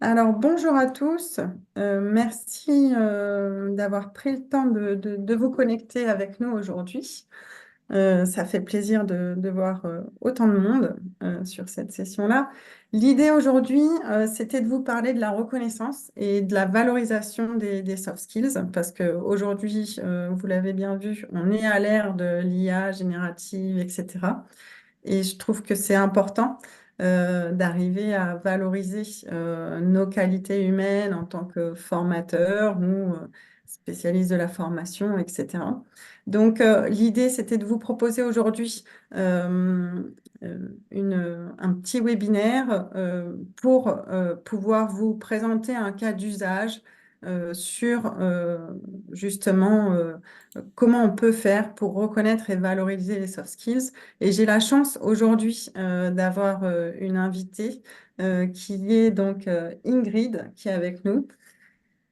Alors, bonjour à tous. Merci d'avoir pris le temps de vous connecter avec nous aujourd'hui. Ça fait plaisir de voir autant de monde sur cette session-là. L'idée aujourd'hui, c'était de vous parler de la reconnaissance et de la valorisation des soft skills, parce qu'aujourd'hui, vous l'avez bien vu, on est à l'ère de l'IA générative, etc. Et je trouve que c'est important d'arriver à valoriser nos qualités humaines en tant que formateur ou spécialiste de la formation, etc. Donc, l'idée, c'était de vous proposer aujourd'hui euh, un petit webinaire pour pouvoir vous présenter un cas d'usage sur justement comment on peut faire pour reconnaître et valoriser les soft skills. Et j'ai la chance aujourd'hui d'avoir une invitée qui est donc Ingrid, qui est avec nous.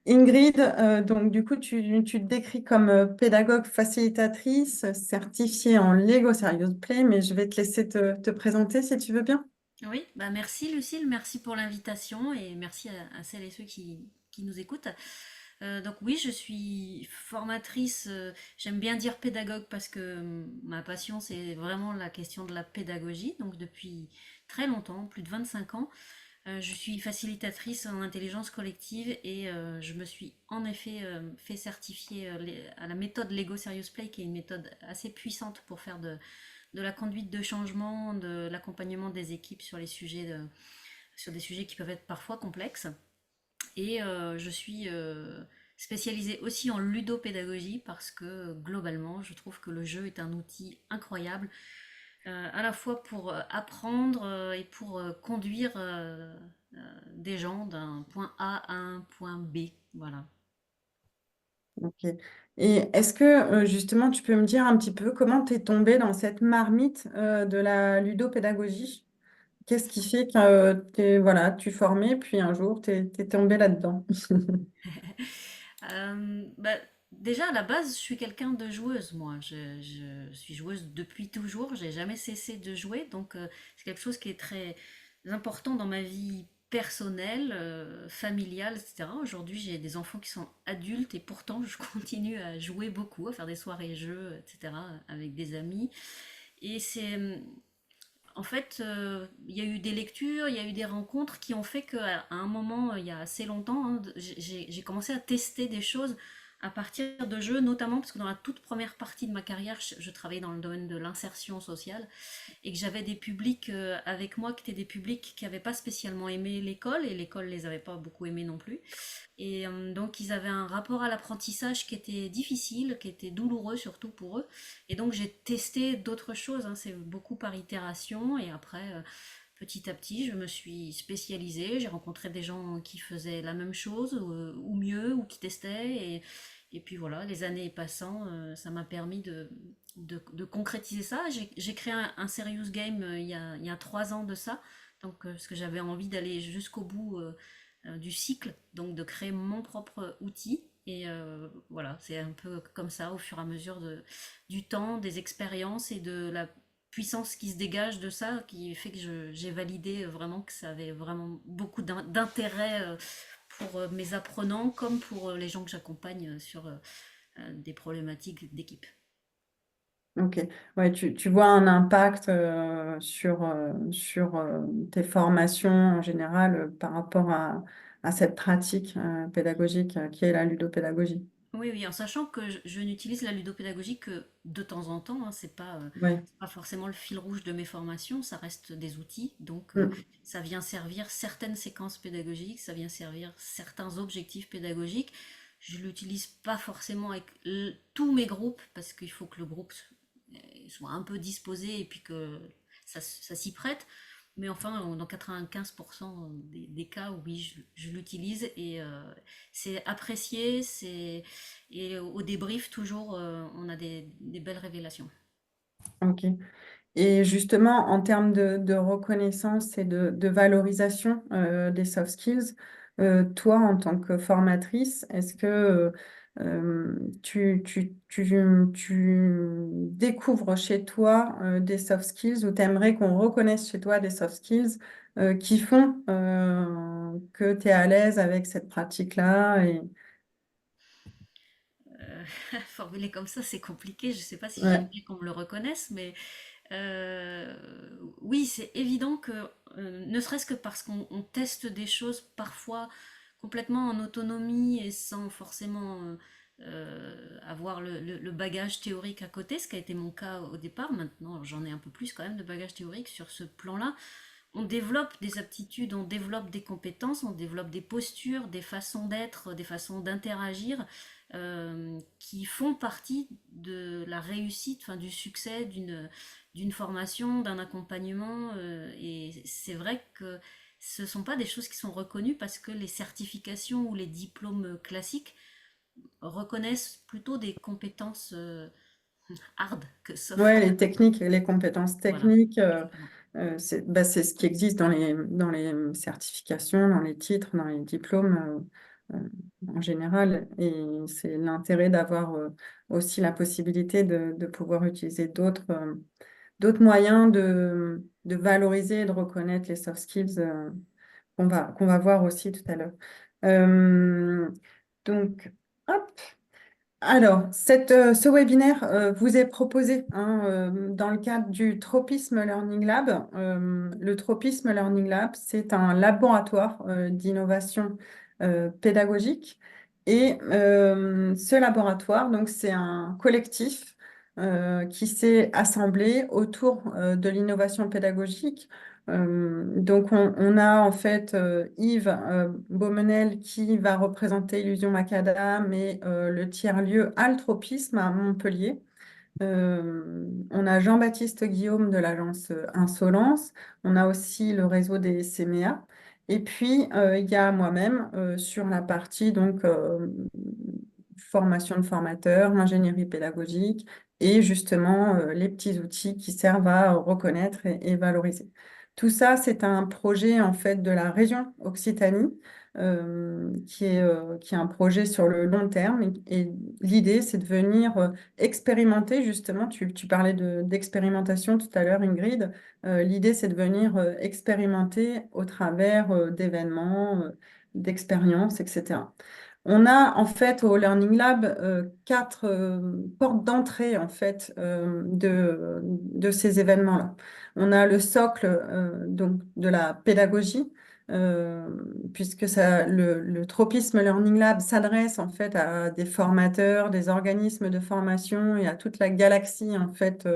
Ingrid, donc du coup, tu te décris comme pédagogue facilitatrice certifiée en Lego Serious Play, mais je vais te laisser te présenter si tu veux bien. Oui, bah merci Lucille, merci pour l'invitation et merci à celles et ceux qui nous écoutent. Donc oui, je suis formatrice, j'aime bien dire pédagogue parce que ma passion c'est vraiment la question de la pédagogie, donc depuis très longtemps, plus de 25 ans. Je suis facilitatrice en intelligence collective et je me suis en effet fait certifier à la méthode Lego Serious Play, qui est une méthode assez puissante pour faire de la conduite de changement, de l'accompagnement des équipes sur sur des sujets qui peuvent être parfois complexes. Et je suis spécialisée aussi en ludopédagogie parce que globalement, je trouve que le jeu est un outil incroyable, à la fois pour apprendre et pour conduire des gens d'un point A à un point B. Voilà. Ok. Et est-ce que justement, tu peux me dire un petit peu comment tu es tombée dans cette marmite de la ludopédagogie? Qu'est-ce qui fait que voilà, tu formais, puis un jour, tu es tombée là-dedans? Bah, déjà, à la base, je suis quelqu'un de joueuse, moi. Je suis joueuse depuis toujours. J'ai jamais cessé de jouer. Donc, c'est quelque chose qui est très important dans ma vie personnelle, familiale, etc. Aujourd'hui, j'ai des enfants qui sont adultes et pourtant, je continue à jouer beaucoup, à faire des soirées jeux, etc. avec des amis. Et c'est, en fait, il y a eu des lectures, il y a eu des rencontres qui ont fait qu'à un moment, il y a assez longtemps, hein, j'ai commencé à tester des choses à partir de jeux, notamment parce que dans la toute première partie de ma carrière, je travaillais dans le domaine de l'insertion sociale et que j'avais des publics avec moi qui étaient des publics qui n'avaient pas spécialement aimé l'école et l'école les avait pas beaucoup aimés non plus. Et donc ils avaient un rapport à l'apprentissage qui était difficile, qui était douloureux surtout pour eux. Et donc j'ai testé d'autres choses, hein, c'est beaucoup par itération. Et après, petit à petit, je me suis spécialisée. J'ai rencontré des gens qui faisaient la même chose, ou mieux, ou qui testaient. Et puis voilà, les années passant, ça m'a permis de concrétiser ça. J'ai créé un serious game il y a 3 ans de ça. Donc, parce que j'avais envie d'aller jusqu'au bout du cycle, donc de créer mon propre outil. Et voilà, c'est un peu comme ça, au fur et à mesure du temps, des expériences et de la puissance qui se dégage de ça, qui fait que j'ai validé vraiment que ça avait vraiment beaucoup d'intérêt pour mes apprenants comme pour les gens que j'accompagne sur des problématiques d'équipe. Ok. Ouais, tu vois un impact sur tes formations en général par rapport à cette pratique pédagogique qui est la ludopédagogie. Oui, oui, en sachant que je n'utilise la ludopédagogie que de temps en temps, hein, Oui. c'est pas forcément le fil rouge de mes formations, ça reste des outils, donc Mm. ça vient servir certaines séquences pédagogiques, ça vient servir certains objectifs pédagogiques. Je l'utilise pas forcément avec tous mes groupes, parce qu'il faut que le groupe soit un peu disposé et puis que ça s'y prête. Mais enfin, dans 95% des cas, oui, je l'utilise et c'est apprécié. Et au débrief, toujours, on a des belles révélations. Ok. Et justement, en termes de reconnaissance et de valorisation des soft skills, toi, en tant que formatrice, est-ce que tu découvres chez toi des soft skills ou tu aimerais qu'on reconnaisse chez toi des soft skills qui font que tu es à l'aise avec cette pratique-là et... Formuler comme ça, c'est compliqué. Je ne sais pas si j'aime Ouais, bien qu'on me le reconnaisse, mais oui, c'est évident que, ne serait-ce que parce qu'on teste des choses parfois complètement en autonomie et sans forcément avoir le bagage théorique à côté, ce qui a été mon cas au départ. Maintenant, j'en ai un peu plus quand même de bagage théorique sur ce plan-là. On développe des aptitudes, on développe des compétences, on développe des postures, des façons d'être, des façons d'interagir qui font partie de la réussite, enfin, du succès d'une formation, d'un accompagnement. Et c'est vrai que ce ne sont pas des choses qui sont reconnues parce que les certifications ou les diplômes classiques reconnaissent plutôt des compétences hard que soft. ouais, les techniques, les compétences Voilà, techniques, exactement. c'est ce qui existe dans les certifications, dans les titres, dans les diplômes en général. Et c'est l'intérêt d'avoir aussi la possibilité de pouvoir utiliser d'autres moyens de valoriser et de reconnaître les soft skills qu'on va voir aussi tout à l'heure. Euh, donc, hop. Alors, ce webinaire vous est proposé hein, dans le cadre du Tropisme Learning Lab. Le Tropisme Learning Lab, c'est un laboratoire d'innovation pédagogique. Et ce laboratoire, donc, c'est un collectif qui s'est assemblé autour de l'innovation pédagogique. Donc, on a en fait Yves Beaumenel qui va représenter Illusion Macadam et le tiers-lieu Altropisme à Montpellier. On a Jean-Baptiste Guillaume de l'agence Insolence. On a aussi le réseau des CMEA. Et puis, il y a moi-même sur la partie donc, formation de formateurs, ingénierie pédagogique et justement les petits outils qui servent à reconnaître et valoriser. Tout ça, c'est un projet en fait de la région Occitanie qui est un projet sur le long terme. Et l'idée, c'est de venir expérimenter, justement, tu parlais d'expérimentation tout à l'heure, Ingrid. L'idée, c'est de venir expérimenter au travers d'événements, d'expériences, etc. On a en fait au Learning Lab quatre portes d'entrée en fait de ces événements-là. On a le socle donc de la pédagogie, euh, puisque le Tropisme Learning Lab s'adresse en fait à des formateurs, des organismes de formation et à toute la galaxie en fait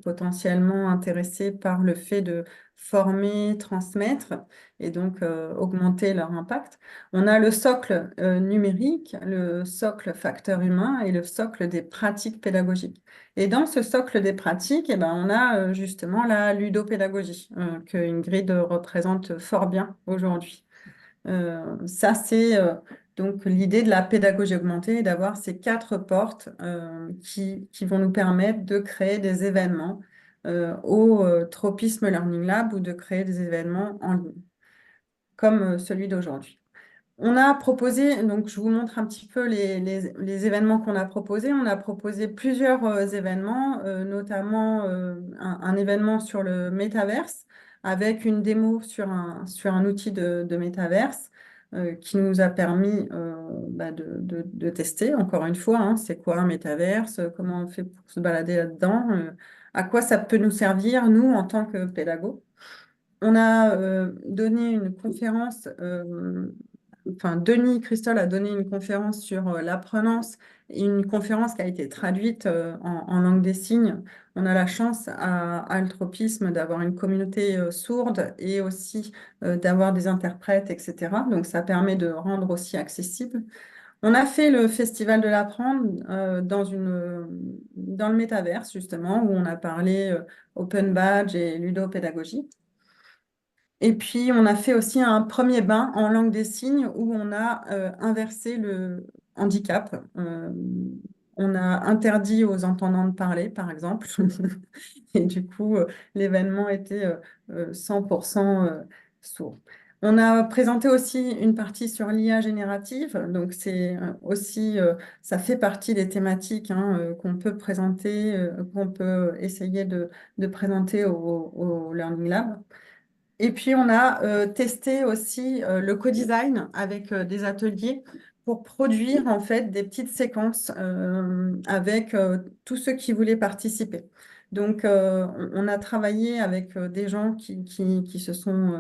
potentiellement intéressés par le fait de former, transmettre et donc augmenter leur impact. On a le socle numérique, le socle facteur humain et le socle des pratiques pédagogiques. Et dans ce socle des pratiques, eh ben, on a justement la ludopédagogie que Ingrid représente fort bien aujourd'hui. Ça, c'est donc l'idée de la pédagogie augmentée et d'avoir ces quatre portes qui vont nous permettre de créer des événements au Tropisme Learning Lab ou de créer des événements en ligne, comme celui d'aujourd'hui. On a proposé, donc je vous montre un petit peu les événements qu'on a proposés. On a proposé plusieurs événements, notamment un événement sur le métaverse avec une démo sur un outil de métaverse qui nous a permis bah, de tester, encore une fois, hein, c'est quoi un métaverse, comment on fait pour se balader là-dedans, à quoi ça peut nous servir, nous, en tant que pédagogues. On a donné une conférence, enfin Denis Christol a donné une conférence sur l'apprenance, une conférence qui a été traduite en langue des signes. On a la chance à Altropisme d'avoir une communauté sourde et aussi d'avoir des interprètes, etc. Donc ça permet de rendre aussi accessible. On a fait le Festival de l'apprendre dans le métaverse, justement, où on a parlé Open Badge et ludopédagogie. Et puis, on a fait aussi un premier bain en langue des signes où on a inversé le handicap. On a interdit aux entendants de parler, par exemple. Et du coup, l'événement était 100% sourd. On a présenté aussi une partie sur l'IA générative. Donc, c'est aussi, ça fait partie des thématiques hein, qu'on peut présenter, qu'on peut essayer de présenter au Learning Lab. Et puis, on a testé aussi le co-design avec des ateliers pour produire en fait des petites séquences avec tous ceux qui voulaient participer. Donc, on a travaillé avec des gens qui se sont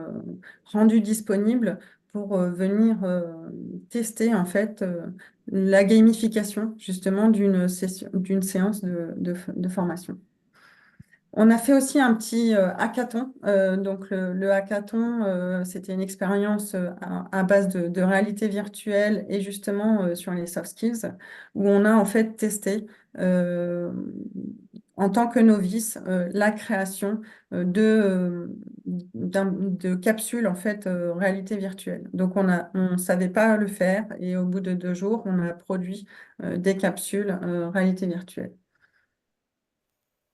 rendus disponibles pour venir tester en fait la gamification justement d'une séance de formation. On a fait aussi un petit hackathon. Donc le hackathon, c'était une expérience à base de réalité virtuelle et justement sur les soft skills, où on a en fait testé euh, en tant que novice la création de capsules en fait réalité virtuelle. Donc on savait pas le faire et au bout de 2 jours, on a produit des capsules réalité virtuelle.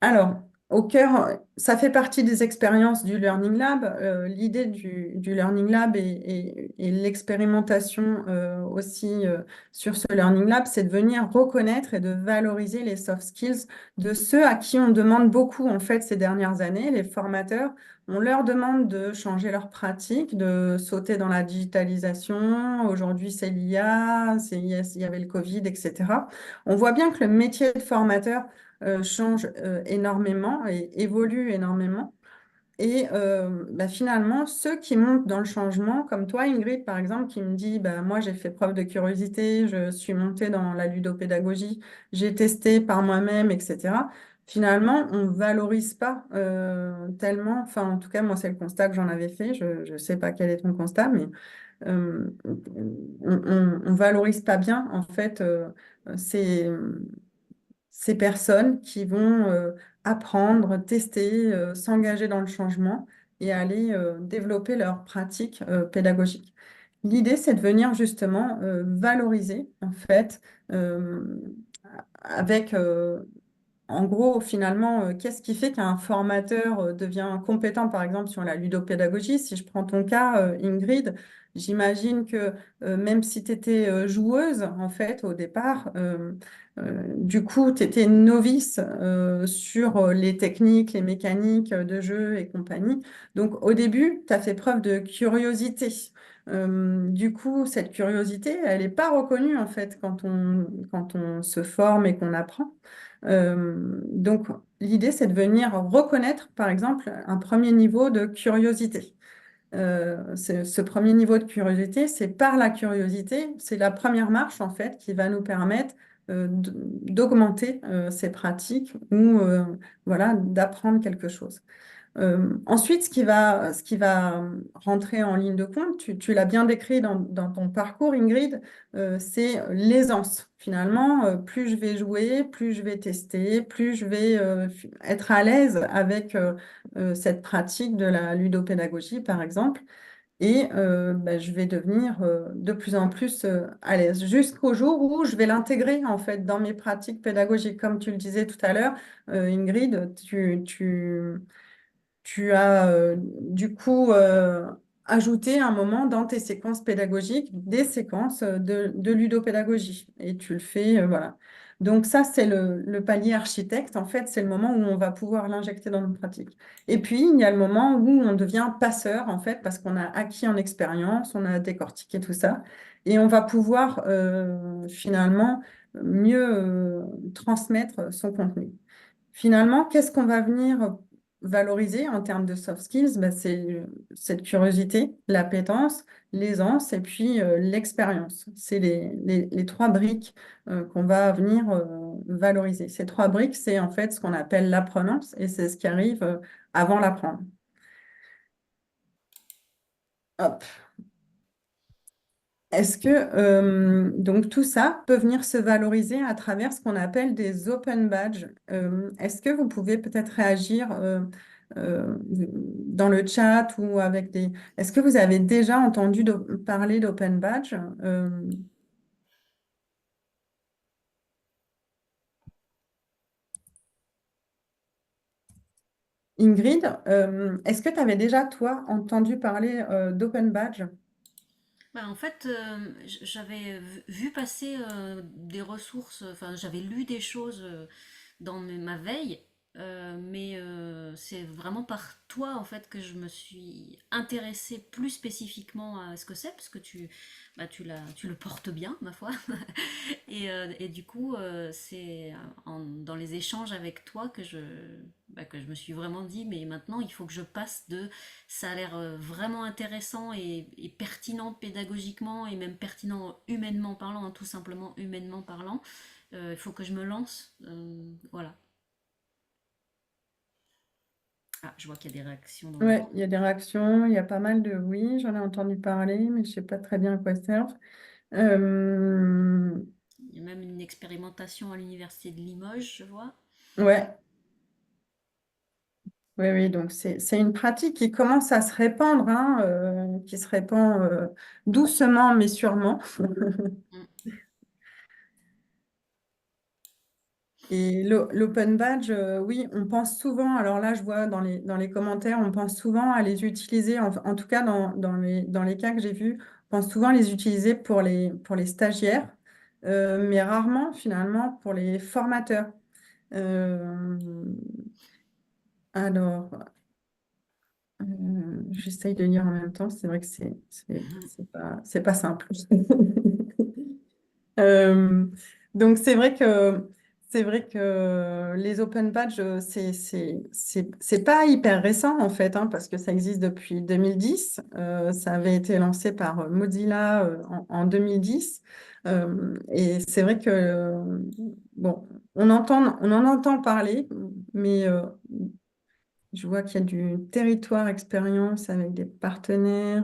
Alors, au cœur, ça fait partie des expériences du Learning Lab. L'idée du Learning Lab et l'expérimentation aussi sur ce Learning Lab, c'est de venir reconnaître et de valoriser les soft skills de ceux à qui on demande beaucoup en fait ces dernières années, les formateurs. On leur demande de changer leur pratique, de sauter dans la digitalisation. Aujourd'hui, c'est l'IA, il y avait le Covid, etc. On voit bien que le métier de formateur change énormément et évolue énormément. Et bah, finalement, ceux qui montent dans le changement, comme toi, Ingrid, par exemple, qui me dit, bah, moi, j'ai fait preuve de curiosité, je suis montée dans la ludopédagogie, j'ai testé par moi-même, etc. Finalement, on ne valorise pas tellement, enfin, en tout cas, moi, c'est le constat que j'en avais fait, je ne sais pas quel est ton constat, mais on valorise pas bien, en fait, ces, ces personnes qui vont apprendre, tester, s'engager dans le changement et aller développer leurs pratiques pédagogiques. L'idée, c'est de venir justement valoriser, en fait, euh, avec en gros, finalement, qu'est-ce qui fait qu'un formateur devient compétent, par exemple, sur la ludopédagogie? Si je prends ton cas, Ingrid, j'imagine que même si tu étais joueuse, en fait, au départ, du coup, tu étais novice sur les techniques, les mécaniques de jeu et compagnie. Donc, au début, tu as fait preuve de curiosité. Du coup, cette curiosité, elle n'est pas reconnue, en fait, quand on se forme et qu'on apprend. Donc, l'idée, c'est de venir reconnaître, par exemple, un premier niveau de curiosité. Ce premier niveau de curiosité, c'est par la curiosité, c'est la première marche, en fait, qui va nous permettre d'augmenter ces pratiques ou voilà, d'apprendre quelque chose. Ensuite, ce qui va rentrer en ligne de compte, tu l'as bien décrit dans ton parcours, Ingrid, c'est l'aisance. Finalement, plus je vais jouer, plus je vais tester, plus je vais être à l'aise avec cette pratique de la ludopédagogie, par exemple, et bah, je vais devenir de plus en plus à l'aise, jusqu'au jour où je vais l'intégrer en fait dans mes pratiques pédagogiques. Comme tu le disais tout à l'heure, Ingrid, tu as du coup ajouté un moment dans tes séquences pédagogiques des séquences de ludopédagogie et tu le fais, voilà. Donc ça, c'est le palier architecte. En fait, c'est le moment où on va pouvoir l'injecter dans nos pratiques. Et puis, il y a le moment où on devient passeur, en fait, parce qu'on a acquis en expérience, on a décortiqué tout ça, et on va pouvoir finalement mieux transmettre son contenu. Finalement, qu'est-ce qu'on va venir valoriser en termes de soft skills? Ben, c'est cette curiosité, l'appétence, l'aisance et puis l'expérience. C'est les trois briques qu'on va venir valoriser. Ces trois briques, c'est en fait ce qu'on appelle l'apprenance et c'est ce qui arrive avant l'apprendre. Hop. Est-ce que donc tout ça peut venir se valoriser à travers ce qu'on appelle des open badges? Est-ce que vous pouvez peut-être réagir dans le chat ou avec des... Est-ce que vous avez déjà entendu parler d'open badge? Ingrid, est-ce que tu avais déjà, toi, entendu parler d'open badge? Bah, en fait, j'avais vu passer des ressources, enfin j'avais lu des choses dans ma veille, mais c'est vraiment par toi en fait que je me suis intéressée plus spécifiquement à ce que c'est, parce que tu le portes bien, ma foi. Et du coup, c'est dans les échanges avec toi que je me suis vraiment dit, mais maintenant il faut que je passe de ça a l'air vraiment intéressant et pertinent pédagogiquement et même pertinent humainement parlant, hein, tout simplement humainement parlant. Il faut que je me lance. Voilà. Ah, je vois qu'il y a des réactions dans le... Ouais, il y a des réactions, il y a pas mal de oui, j'en ai entendu parler, mais je sais pas très bien à quoi ça sert. Euh, Il y a même une expérimentation à l'université de Limoges, je vois. ouais, oui, oui, donc c'est une pratique qui commence à se répandre, hein, qui se répand doucement mais sûrement. Mm. Et l'open badge, oui, on pense souvent, alors là je vois dans les commentaires, on pense souvent à les utiliser, en tout cas dans les cas que j'ai vus, on pense souvent à les utiliser pour les stagiaires, mais rarement finalement pour les formateurs. Euh, alors, j'essaye de lire en même temps, c'est vrai que c'est pas simple. Euh, donc c'est vrai que les open badges c'est pas hyper récent en fait, hein, parce que ça existe depuis 2010. Ça avait été lancé par Mozilla en 2010. Et c'est vrai que bon, on en entend parler, mais je vois qu'il y a du territoire expérience avec des partenaires.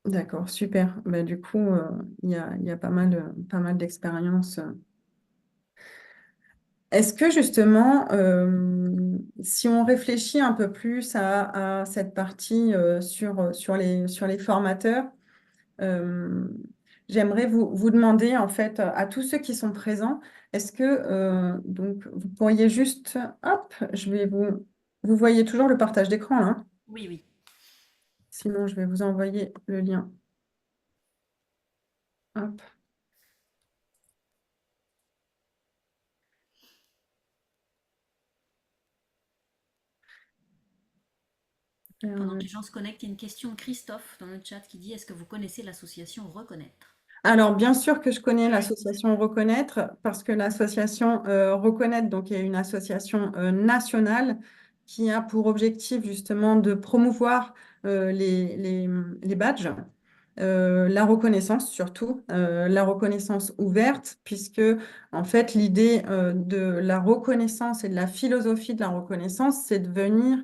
D'accord, super. Bah, du coup, il y a pas mal d'expériences. Est-ce que justement, si on réfléchit un peu plus à cette partie sur les formateurs, euh, j'aimerais vous demander en fait à tous ceux qui sont présents, est-ce que donc vous pourriez juste, hop, vous voyez toujours le partage d'écran, hein? Oui, oui. Sinon, je vais vous envoyer le lien. Hop. Pendant que les gens se connectent, il y a une question de Christophe dans le chat qui dit: est-ce que vous connaissez l'association Reconnaître? Alors, bien sûr que je connais l'association Reconnaître, parce que l'association Reconnaître, donc, est une association nationale qui a pour objectif justement de promouvoir les badges, la reconnaissance surtout, la reconnaissance ouverte, puisque en fait l'idée de la reconnaissance et de la philosophie de la reconnaissance, c'est de venir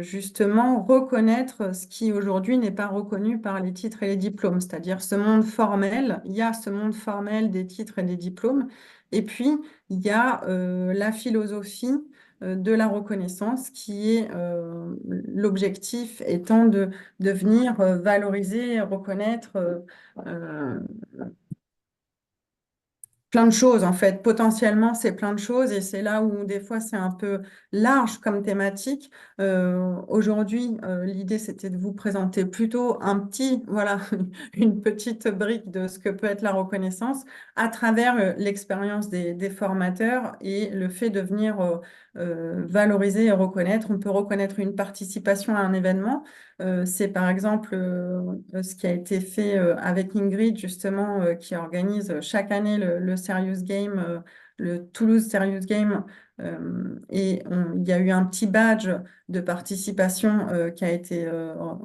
justement reconnaître ce qui aujourd'hui n'est pas reconnu par les titres et les diplômes, c'est-à-dire ce monde formel. Il y a ce monde formel des titres et des diplômes, et puis il y a la philosophie de la reconnaissance qui est l'objectif étant de venir valoriser, reconnaître euh, plein de choses en fait. Potentiellement, c'est plein de choses et c'est là où des fois c'est un peu large comme thématique. Aujourd'hui, l'idée c'était de vous présenter plutôt voilà, une petite brique de ce que peut être la reconnaissance à travers l'expérience des formateurs et le fait de venir valoriser et reconnaître. On peut reconnaître une participation à un événement. C'est par exemple ce qui a été fait avec Ingrid, justement, qui organise chaque année le Serious Game, le Toulouse Serious Game. Il y a eu un petit badge de participation qui a été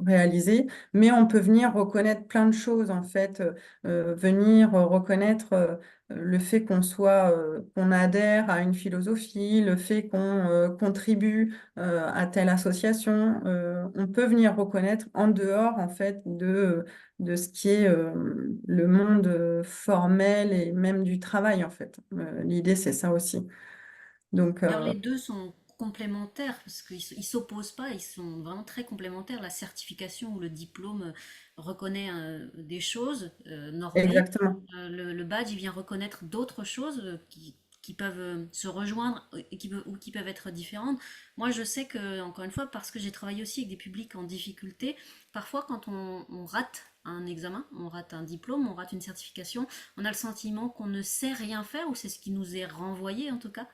réalisé, mais on peut venir reconnaître plein de choses, en fait, venir reconnaître le fait qu'on adhère à une philosophie, le fait qu'on contribue à telle association. On peut venir reconnaître en dehors, en fait, de ce qui est le monde formel et même du travail, en fait. L'idée, c'est ça aussi. Donc, D'ailleurs, les deux sont complémentaires parce qu'ils ne s'opposent pas, ils sont vraiment très complémentaires. La certification ou le diplôme reconnaît des choses normées. exactement. Le badge, il vient reconnaître d'autres choses qui peuvent se rejoindre et ou qui peuvent être différentes. Moi, je sais que, encore une fois, parce que j'ai travaillé aussi avec des publics en difficulté, parfois quand on rate un examen, on rate un diplôme, on rate une certification, on a le sentiment qu'on ne sait rien faire, ou c'est ce qui nous est renvoyé en tout cas,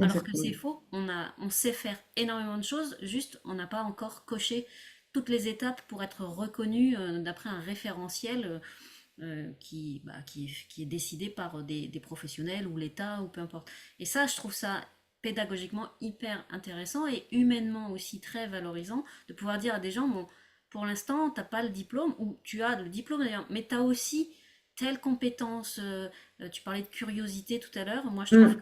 alors que c'est Exactement. faux. On sait faire énormément de choses, juste on n'a pas encore coché toutes les étapes pour être reconnu d'après un référentiel qui est décidé par des professionnels ou l'État ou peu importe. Et ça, je trouve ça pédagogiquement hyper intéressant et humainement aussi très valorisant de pouvoir dire à des gens, bon, pour l'instant, tu n'as pas le diplôme, ou tu as le diplôme d'ailleurs, mais tu as aussi telle compétence. Tu parlais de curiosité tout à l'heure. Moi, je trouve Mm.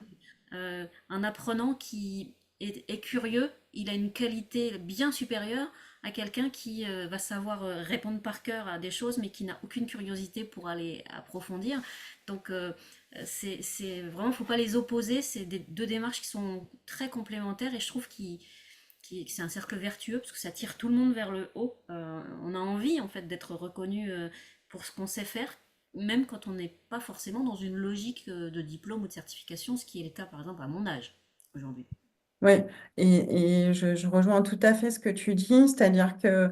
qu'un apprenant qui est curieux, il a une qualité bien supérieure à quelqu'un qui va savoir répondre par cœur à des choses, mais qui n'a aucune curiosité pour aller approfondir. Donc, c'est vraiment, faut pas les opposer. C'est deux démarches qui sont très complémentaires et je trouve que c'est un cercle vertueux parce que ça tire tout le monde vers le haut. On a envie en fait d'être reconnu pour ce qu'on sait faire, même quand on n'est pas forcément dans une logique de diplôme ou de certification, ce qui est le cas par exemple à mon âge aujourd'hui. Oui, et je rejoins tout à fait ce que tu dis, c'est-à-dire que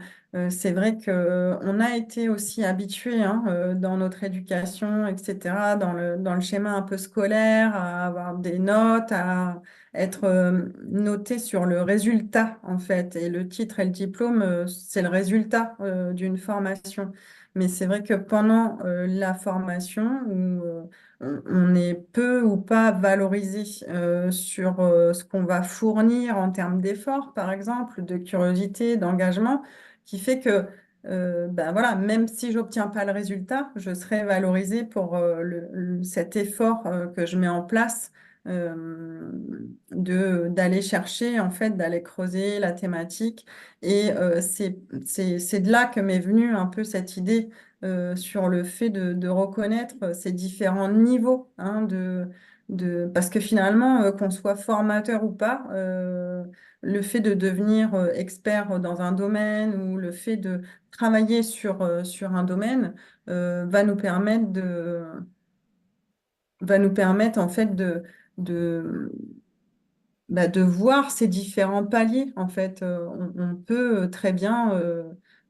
c'est vrai que on a été aussi habitué hein, dans notre éducation, etc., dans le schéma un peu scolaire, à avoir des notes, à être noté sur le résultat, en fait. Et le titre et le diplôme, c'est le résultat d'une formation. Mais c'est vrai que pendant la formation, où on est peu ou pas valorisé sur ce qu'on va fournir en termes d'efforts, par exemple, de curiosité, d'engagement, qui fait que ben voilà, même si j'obtiens pas le résultat, je serai valorisée pour cet effort que je mets en place d'aller chercher, en fait, d'aller creuser la thématique. Et c'est de là que m'est venue un peu cette idée sur le fait de reconnaître ces différents niveaux hein, parce que finalement, qu'on soit formateur ou pas, le fait de devenir expert dans un domaine ou le fait de travailler sur un domaine va nous permettre en fait de, de voir ces différents paliers. En fait, on peut très bien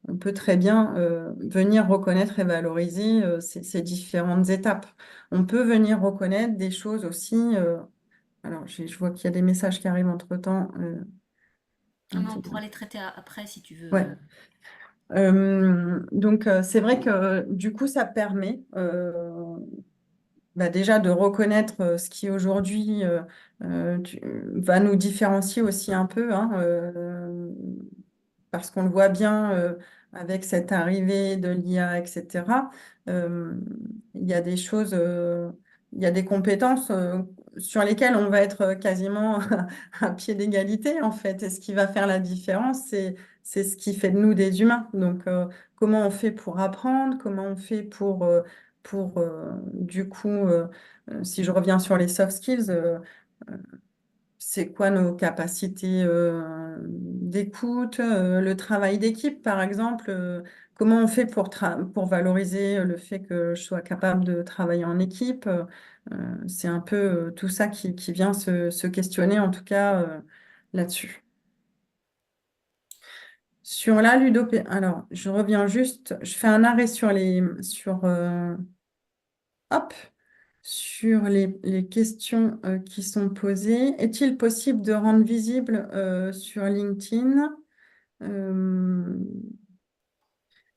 venir reconnaître et valoriser ces différentes étapes. On peut venir reconnaître des choses aussi. Alors, je vois qu'il y a des messages qui arrivent entre-temps. Non, Un mais on petit peu. pourra les traiter après si tu veux. Ouais. Donc, c'est vrai que du coup, ça permet déjà de reconnaître ce qui aujourd'hui va nous différencier aussi un peu, hein, parce qu'on le voit bien avec cette arrivée de l'IA, etc. euh, il y a des choses, il y a des compétences sur lesquelles on va être quasiment à pied d'égalité, en fait. Et ce qui va faire la différence, c'est ce qui fait de nous des humains. Donc, comment on fait pour apprendre, comment on fait pour du coup, si je reviens sur les soft skills, c'est quoi nos capacités d'écoute, le travail d'équipe, par exemple, comment on fait pour valoriser le fait que je sois capable de travailler en équipe, c'est un peu tout ça qui vient se questionner, en tout cas, là-dessus. Sur la ludopédie, alors, je reviens juste, je fais un arrêt hop, sur les questions qui sont posées. Est-il possible de rendre visible sur LinkedIn? Euh,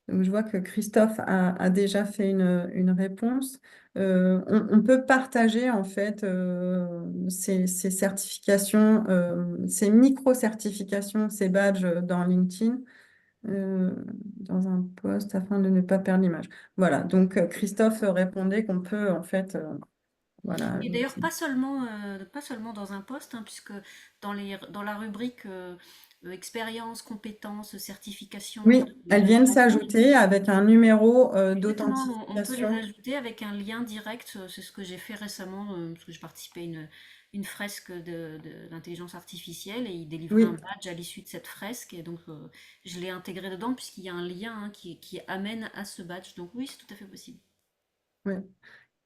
donc je vois que Christophe a déjà fait une réponse. On peut partager en fait ces certifications, ces micro-certifications, ces badges dans LinkedIn, euh, dans un post afin de ne pas perdre l'image. Voilà, donc Christophe répondait qu'on peut en fait, voilà. Et d'ailleurs, pas seulement dans un poste, hein, puisque dans la rubrique expérience, compétences, certification Oui, elles viennent en cours, s'ajouter avec un numéro exactement, on peut les d'authentification. ajouter avec un lien direct. C'est ce que j'ai fait récemment, parce que je participais à une fresque de l'intelligence artificielle et ils délivraient un Oui, badge à l'issue de cette fresque. Et donc, je l'ai intégré dedans puisqu'il y a un lien hein, qui amène à ce badge. Donc oui, c'est tout à fait possible. oui.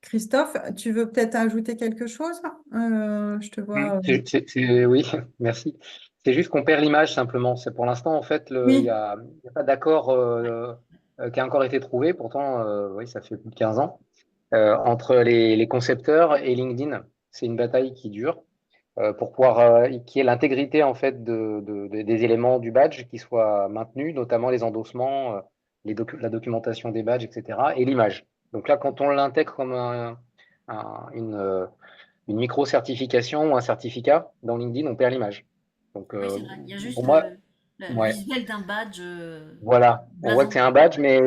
Christophe, tu veux peut-être ajouter quelque chose? Je te vois. Oui, merci. C'est juste qu'on perd l'image simplement. C'est pour l'instant, en fait, Oui, il y a pas d'accord qui a encore été trouvé. Pourtant, oui, ça fait plus de 15 ans entre les concepteurs et LinkedIn. C'est une bataille qui dure pour pouvoir qu'il y ait l'intégrité en fait des éléments du badge qui soient maintenus, notamment les endossements, la documentation des badges, etc. et l'image. Donc là, quand on l'intègre comme une micro-certification ou un certificat dans LinkedIn, on perd l'image. Donc Oui, c'est vrai. Il y a juste pour moi, le ouais, visuel d'un badge, voilà. On voit que blason. c'est un badge, mais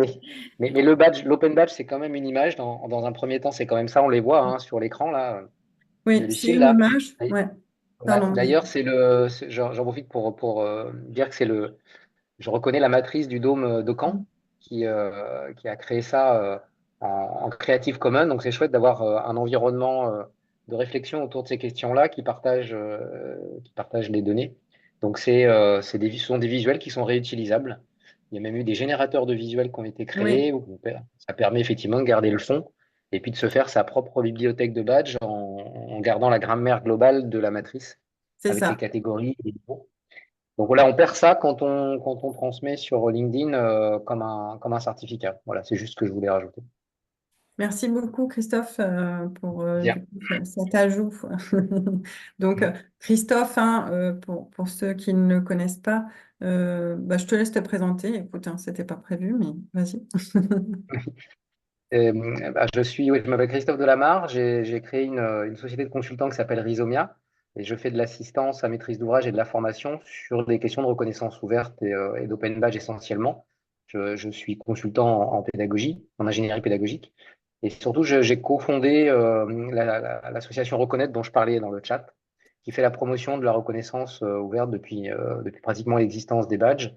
le badge, l'open badge, c'est quand même une image. Dans un premier temps, c'est quand même ça, on les voit hein, sur l'écran là de oui, c'est Lucille une là. image. Ouais, pardon, vas-y. D'ailleurs, j'en profite pour dire que je reconnais la matrice du dôme de Caen qui a créé ça en Creative Commons. Donc, c'est chouette d'avoir un environnement de réflexion autour de ces questions-là qui partage les données. Donc, ce sont des visuels qui sont réutilisables. Il y a même eu des générateurs de visuels qui ont été Oui, créés. Ça permet effectivement de garder le fond et puis de se faire sa propre bibliothèque de badges en gardant la grammaire globale de la matrice c'est avec les ça. catégories et les niveaux. Donc voilà, on perd ça quand on transmet sur LinkedIn comme un certificat. Voilà, c'est juste ce que je voulais rajouter. Merci beaucoup, Christophe, pour Bien. du coup, cet ajout. Donc, Christophe, hein, pour ceux qui ne le connaissent pas, bah, je te laisse te présenter. Écoute, hein, c'était pas prévu, mais vas-y. Oui, je m'appelle Christophe Delamarre. J'ai créé une société de consultants qui s'appelle Rhizomia et je fais de l'assistance à maîtrise d'ouvrage et de la formation sur des questions de reconnaissance ouverte et d'open badge essentiellement. Je suis consultant en pédagogie, en ingénierie pédagogique. Et surtout, j'ai cofondé l'association Reconnaître dont je parlais dans le chat, qui fait la promotion de la reconnaissance ouverte depuis pratiquement l'existence des badges,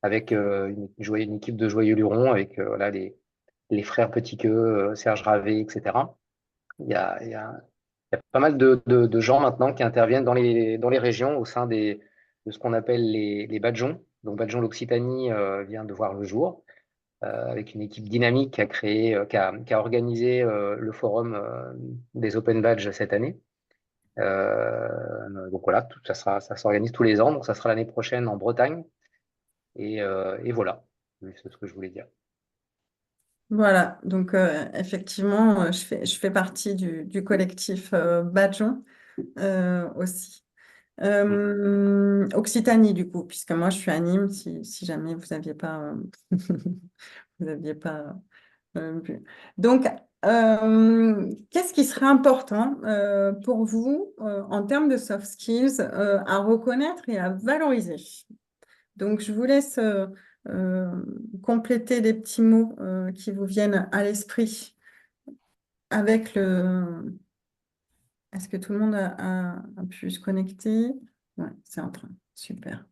avec une équipe de joyeux lurons, avec voilà, les frères Petitqueux, Serge Ravet, etc. Il y a pas mal de gens maintenant qui interviennent dans les régions au sein de ce qu'on appelle les badgeons. Donc Badgeon l'Occitanie vient de voir le jour avec une équipe dynamique qui a organisé le forum des Open Badges cette année. Donc voilà, ça s'organise tous les ans. Donc ça sera l'année prochaine en Bretagne. Et voilà, c'est ce que je voulais dire. Voilà, donc effectivement, je fais partie du collectif Badjon aussi. Mm. Occitanie, du coup, puisque moi je suis à Nîmes, si jamais vous n'aviez pas, vous aviez pas vu. Donc, qu'est-ce qui serait important pour vous en termes de soft skills à reconnaître et à valoriser? Donc, je vous laisse euh, compléter des petits mots qui vous viennent à l'esprit avec le... Est-ce que tout le monde a pu se connecter? Ouais, c'est en train. Super.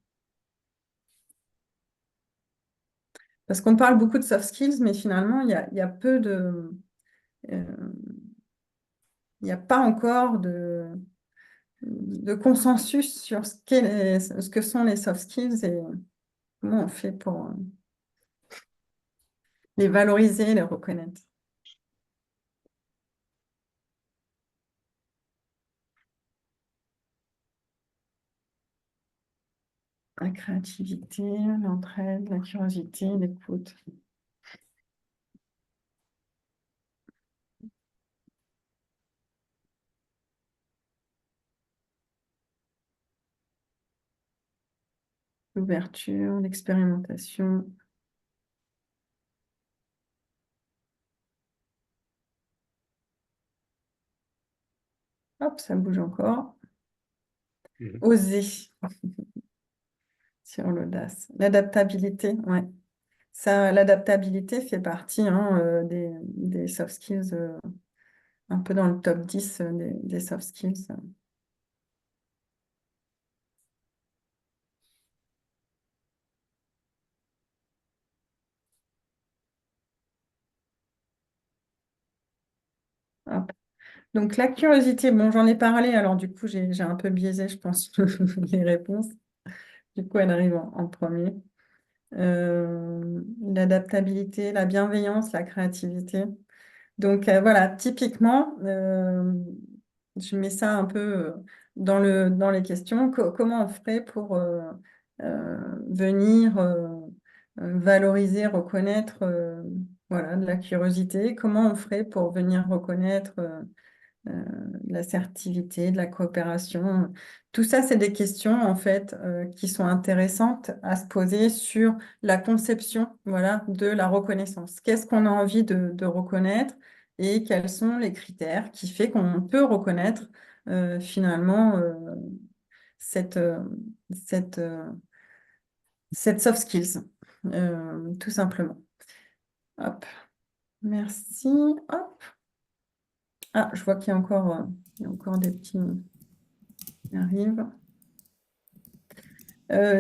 Parce qu'on parle beaucoup de soft skills, mais finalement, il y a peu de... euh, il n'y a pas encore de consensus sur ce que sont les soft skills et comment on fait pour les valoriser, les reconnaître. La créativité, l'entraide, la curiosité, l'écoute, l'ouverture, l'expérimentation. Hop, ça bouge encore. Mhm. Oser sur l'audace. L'adaptabilité, ouais. Ça, l'adaptabilité fait partie hein, des soft skills, un peu dans le top 10 des soft skills. Hop. Donc la curiosité, bon, j'en ai parlé, alors du coup, j'ai un peu biaisé, je pense, les réponses. Du coup, elle arrive en premier. L'adaptabilité, la bienveillance, la créativité. Donc voilà, typiquement, je mets ça un peu dans les questions. Comment on ferait pour venir valoriser, reconnaître voilà, de la curiosité? Comment on ferait pour venir reconnaître de l'assertivité, de la coopération? Tout ça, c'est des questions en fait qui sont intéressantes à se poser sur la conception, voilà, de la reconnaissance. Qu'est-ce qu'on a envie de reconnaître et quels sont les critères qui fait qu'on peut reconnaître finalement cette, euh, cette, euh, cette soft skills, tout simplement. Hop, merci. Hop. Ah, je vois il y a encore des petits qui arrivent.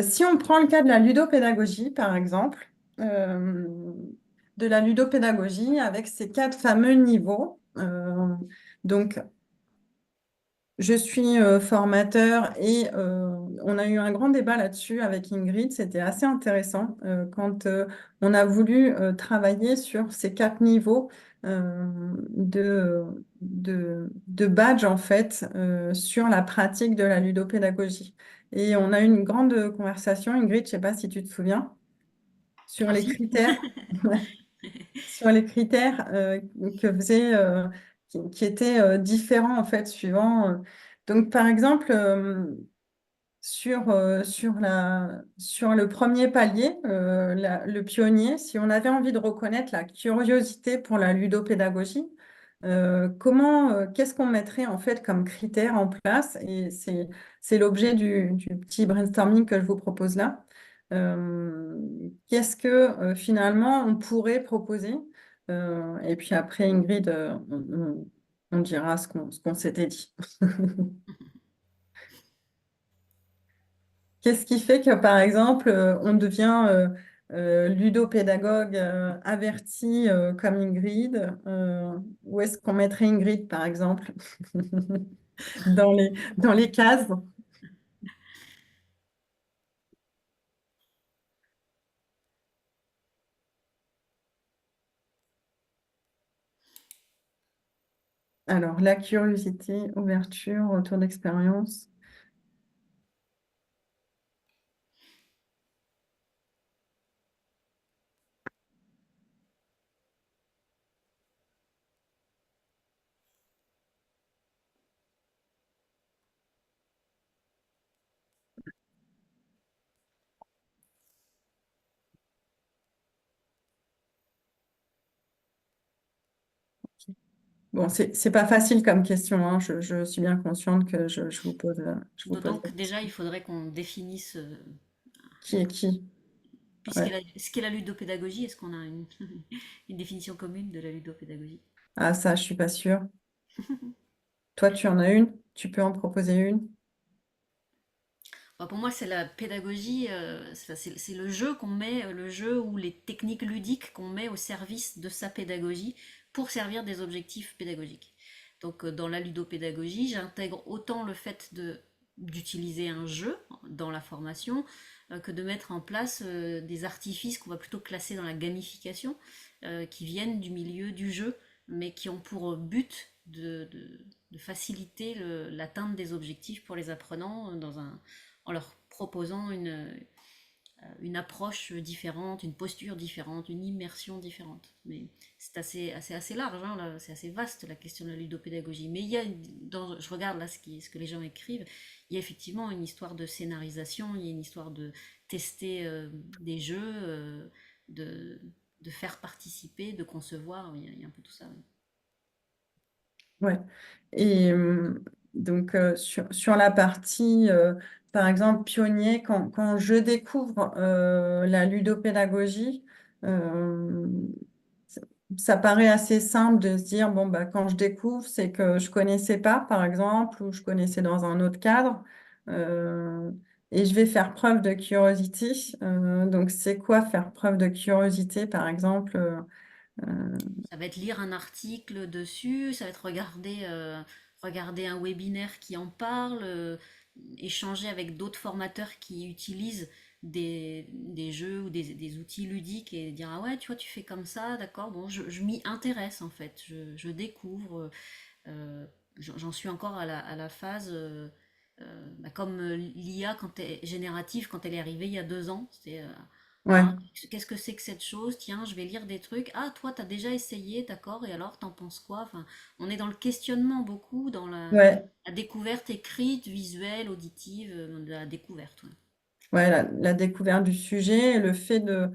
Si on prend le cas de la ludopédagogie, par exemple, euh, de la ludopédagogie avec ces quatre fameux niveaux, donc je suis formateur et on a eu un grand débat là-dessus avec Ingrid. C'était assez intéressant quand on a voulu travailler sur ces quatre niveaux de badge en fait sur la pratique de la ludopédagogie. Et on a eu une grande conversation, Ingrid, je ne sais pas si tu te souviens, sur Ah les si? critères. Sur les critères que faisait, qui étaient différents en fait suivant. Donc par exemple, sur le premier palier, le pionnier, si on avait envie de reconnaître la curiosité pour la ludopédagogie, qu'est-ce qu'on mettrait en fait comme critère en place? Et c'est l'objet du petit brainstorming que je vous propose là. Qu'est-ce que finalement on pourrait proposer? Et puis après, Ingrid, on dira ce qu'on s'était dit. Qu'est-ce qui fait que, par exemple, on devient ludopédagogue averti comme Ingrid? Où est-ce qu'on mettrait Ingrid, par exemple, dans les cases? Alors, la curiosité, ouverture, retour d'expérience. Bon, c'est pas facile comme question, hein. Je suis bien consciente que je vous pose D'autant la que déjà, question. il faudrait qu'on définisse Qui est qui? Ouais. ce qu'est la ludopédagogie. Est-ce qu'on a une définition commune de la ludopédagogie? Ah, ça, je suis pas sûre. Toi, tu en as une? Tu peux en proposer une? Bah, pour moi, c'est la pédagogie, c'est le jeu qu'on met, le jeu ou les techniques ludiques qu'on met au service de sa pédagogie pour servir des objectifs pédagogiques. Donc, dans la ludopédagogie, j'intègre autant le fait d'utiliser un jeu dans la formation que de mettre en place des artifices qu'on va plutôt classer dans la gamification, qui viennent du milieu du jeu, mais qui ont pour but de faciliter l'atteinte des objectifs pour les apprenants en leur proposant une approche différente, une posture différente, une immersion différente. Mais c'est assez large, hein, là, c'est assez vaste la question de la ludopédagogie. Mais il y a, je regarde là ce que les gens écrivent, il y a effectivement une histoire de scénarisation, il y a une histoire de tester des jeux, de, de faire participer, de concevoir, il y a un peu tout ça. Oui. Ouais. Et donc, sur la partie, par exemple, pionnier, quand je découvre la ludopédagogie, euh, ça ça paraît assez simple de se dire, bon, bah, quand je découvre, c'est que je connaissais pas, par exemple, ou je connaissais dans un autre cadre, euh, et je vais faire preuve de curiosité. Donc, c'est quoi faire preuve de curiosité, par exemple? Ça va être lire un article dessus, ça va être regarder un webinaire qui en parle, échanger avec d'autres formateurs qui utilisent des jeux ou des outils ludiques et dire ah ouais, tu vois, tu fais comme ça, d'accord, bon, je m'y intéresse en fait, je découvre. euh, J'en suis encore à la phase, bah, comme l'IA générative quand elle est arrivée il y a 2 ans. C'était Ouais, ah, qu'est-ce que c'est que cette chose? Tiens, je vais lire des trucs. Ah, toi, t'as déjà essayé, d'accord, et alors, t'en penses quoi? Enfin, on est dans le questionnement beaucoup, dans ouais. la découverte écrite, visuelle, auditive, de la découverte. Ouais. Ouais, la découverte du sujet, le fait de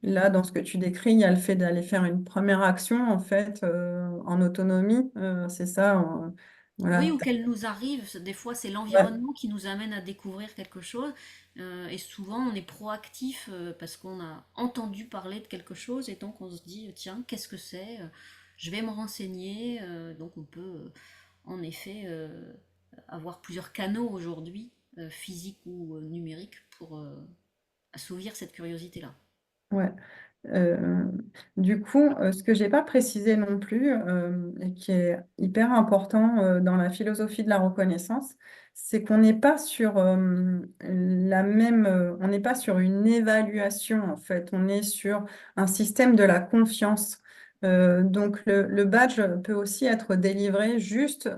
là, dans ce que tu décris, il y a le fait d'aller faire une première action, en fait, en autonomie, c'est ça, Oui, voilà. ou qu'elle nous arrive, des fois c'est Ouais, l'environnement qui nous amène à découvrir quelque chose, et souvent on est proactif parce qu'on a entendu parler de quelque chose et donc on se dit tiens, qu'est-ce que c'est? Je vais me renseigner, donc on peut en effet avoir plusieurs canaux aujourd'hui, physiques ou numériques, pour assouvir cette curiosité-là. ouais. Euh, du coup, ce que j'ai pas précisé non plus, et qui est hyper important dans la philosophie de la reconnaissance, c'est qu'on n'est pas sur on n'est pas sur une évaluation en fait, on est sur un système de la confiance. Donc le badge peut aussi être délivré juste,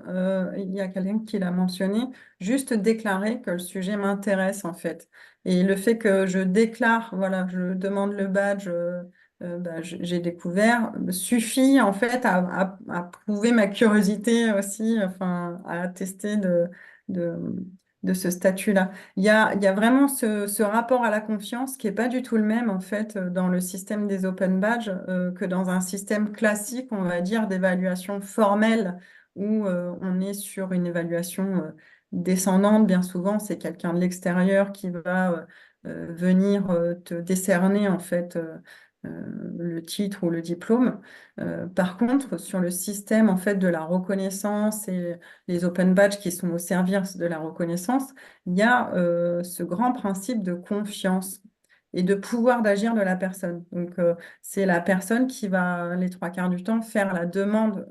il y a quelqu'un qui l'a mentionné, juste déclarer que le sujet m'intéresse en fait. Et le fait que je déclare, voilà, je demande le badge, bah, j'ai découvert, suffit en fait à prouver ma curiosité aussi, enfin, à attester de, de ce statut-là. Il y a vraiment ce rapport à la confiance qui n'est pas du tout le même en fait dans le système des open badges que dans un système classique, on va dire, d'évaluation formelle où on est sur une évaluation descendante. Bien souvent, c'est quelqu'un de l'extérieur qui va venir te décerner en fait le titre ou le diplôme. Par contre, sur le système en fait de la reconnaissance et les open badges qui sont au service de la reconnaissance, il y a ce grand principe de confiance et de pouvoir d'agir de la personne. Donc, c'est la personne qui va, les trois quarts du temps, faire la demande